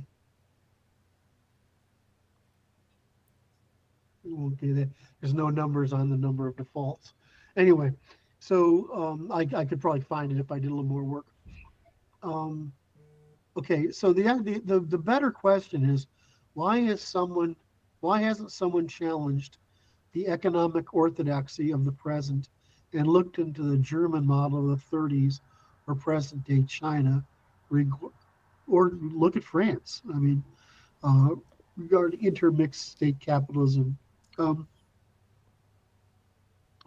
okay, there's no numbers on the number of defaults. Anyway, so I could probably find it if I did a little more work. Okay, so the better question is, why hasn't someone challenged the economic orthodoxy of the present and looked into the German model of the 30s or present day China, or look at France? I mean, regarding intermixed state capitalism,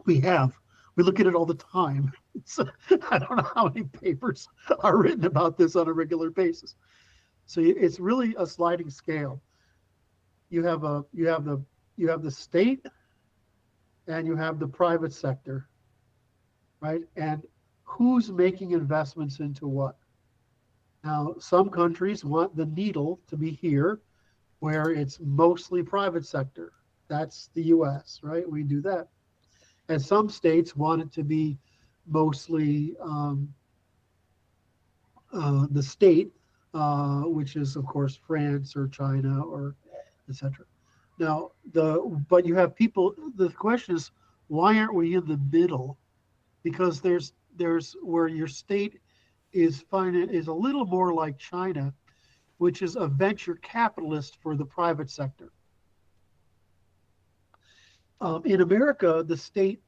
we look at it all the time. So I don't know how many papers are written about this on a regular basis. So it's really a sliding scale. You have the state and you have the private sector, right? And who's making investments into what? Now, some countries want the needle to be here, where it's mostly private sector. That's the US, right? We do that. And some states want it to be mostly the state, which is of course France or China or etc. Now, but you have people. The question is, why aren't we in the middle? Because there's where your state is a little more like China, which is a venture capitalist for the private sector. In America, the state,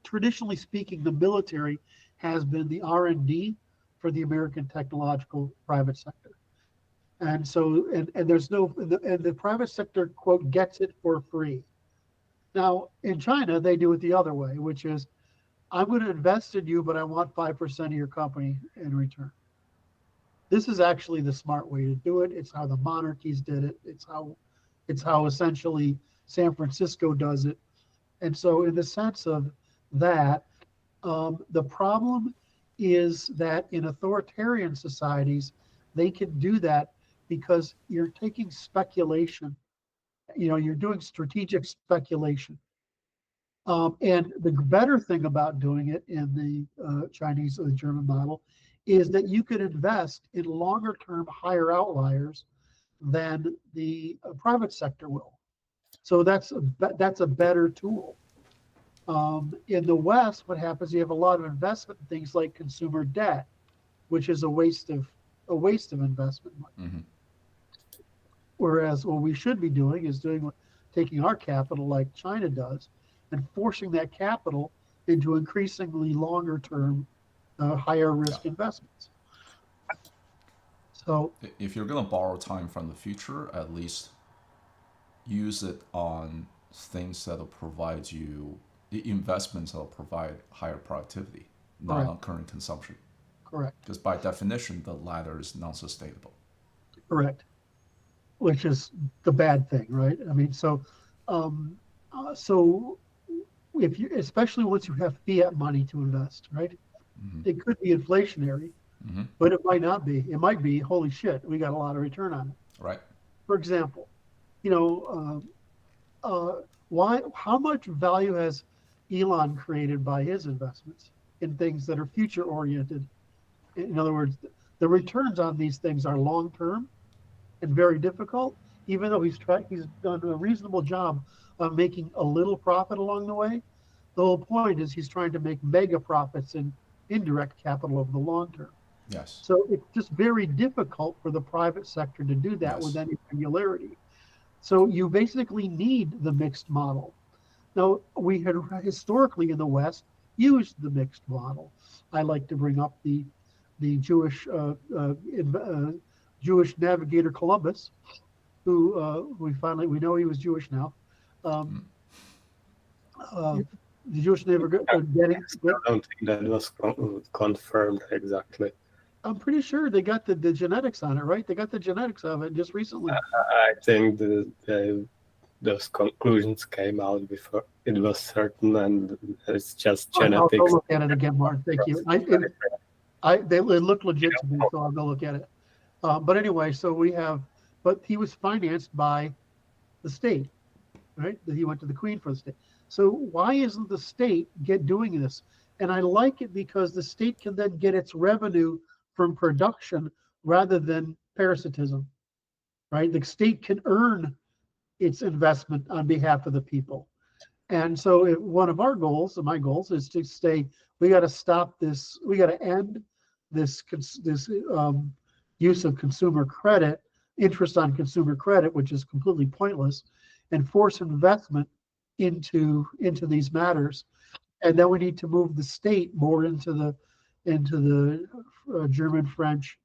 traditionally speaking, the military has been the R&D for the American technological private sector. And so, and there's no, and the private sector, quote, gets it for free. Now, in China, they do it the other way, which is, I'm going to invest in you, but I want 5% of your company in return. This is actually the smart way to do it. It's how the monarchies did it. It's how essentially San Francisco does it. And so in the sense of that, the problem is that in authoritarian societies, they can do that because you're taking speculation. You're doing strategic speculation. And the better thing about doing it in the Chinese or the German model is that you could invest in longer term higher outliers than the private sector will. So that's a better tool. In the West, what happens? You have a lot of investment in things like consumer debt, which is a waste of investment money. Mm-hmm. Whereas what we should be doing is taking our capital like China does, and forcing that capital into increasingly longer term, higher risk investments. So, if you're going to borrow time from the future, at least use it on things that'll provide you the investments that'll provide higher productivity, not correct. On current consumption. Correct. Because by definition, the latter is non-sustainable. Correct. Which is the bad thing, right? I mean, so if you, especially once you have fiat money to invest, right? Mm-hmm. It could be inflationary, mm-hmm. but it might not be. It might be, holy shit, we got a lot of return on it. Right. For example, how much value has Elon created by his investments in things that are future oriented? In other words, the returns on these things are long term and very difficult, even though he's done a reasonable job of making a little profit along the way. The whole point is he's trying to make mega profits in indirect capital over the long term. Yes. So it's just very difficult for the private sector to do that with any regularity. So you basically need the mixed model. Now, we had historically in the West used the mixed model. I like to bring up the Jewish navigator Columbus, who we know he was Jewish now. The Jewish navigator. I don't think that was confirmed exactly. I'm pretty sure they got the genetics on it, right? They got the genetics of it just recently. I think those conclusions came out before it was certain, and it's just genetics. I'll look at it again, Martin. Thank you. They look legit to me, so I'll go look at it. But anyway, but he was financed by the state, right? He went to the Queen for the state. So why isn't the state doing this? And I like it because the state can then get its revenue from production rather than parasitism, right? The state can earn its investment on behalf of the people. And so one of our goals, my goals, is to say, we got to stop this, we got to end this use of consumer credit, interest on consumer credit, which is completely pointless, and force investment into these matters. And then we need to move the state more into the German, French,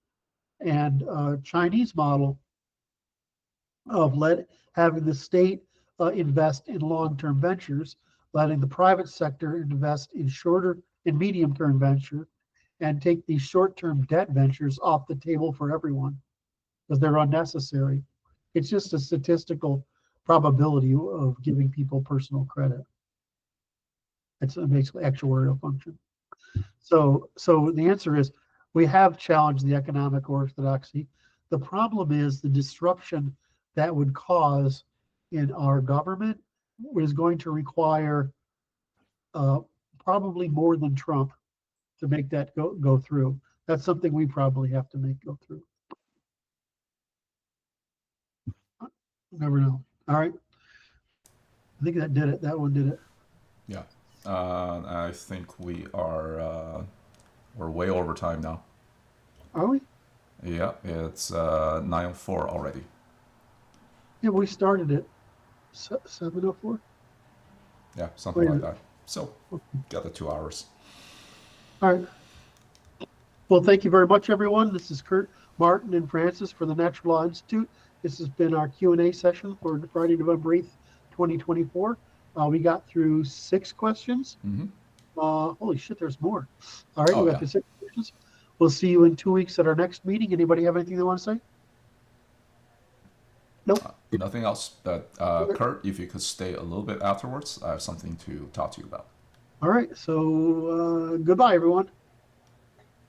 and Chinese model of having the state invest in long-term ventures, letting the private sector invest in shorter and medium-term venture, and take these short-term debt ventures off the table for everyone because they're unnecessary. It's just a statistical probability of giving people personal credit. It's a basically actuarial function. So the answer is we have challenged the economic orthodoxy. The problem is the disruption that would cause in our government is going to require probably more than Trump to make that go through. That's something we probably have to make go through. Never know. All right. I think that did it. That one did it. Yeah. I think we're way over time now. Are we? Yeah, it's 9:04 already. Yeah, we started at 7:04. Yeah, something like that. So, got the 2 hours. All right. Well, thank you very much, everyone. This is Curt, Martin, and Francis for the Natural Law Institute. This has been our Q&A session for Friday, November 8th, 2024. We got through 6 questions. Mm-hmm. Holy shit, there's more. All right, we got through 6 questions. We'll see you in 2 weeks at our next meeting. Anybody have anything they want to say? Nope. Nothing else. But Curt, if you could stay a little bit afterwards, I have something to talk to you about. All right. So goodbye, everyone.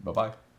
Bye-bye.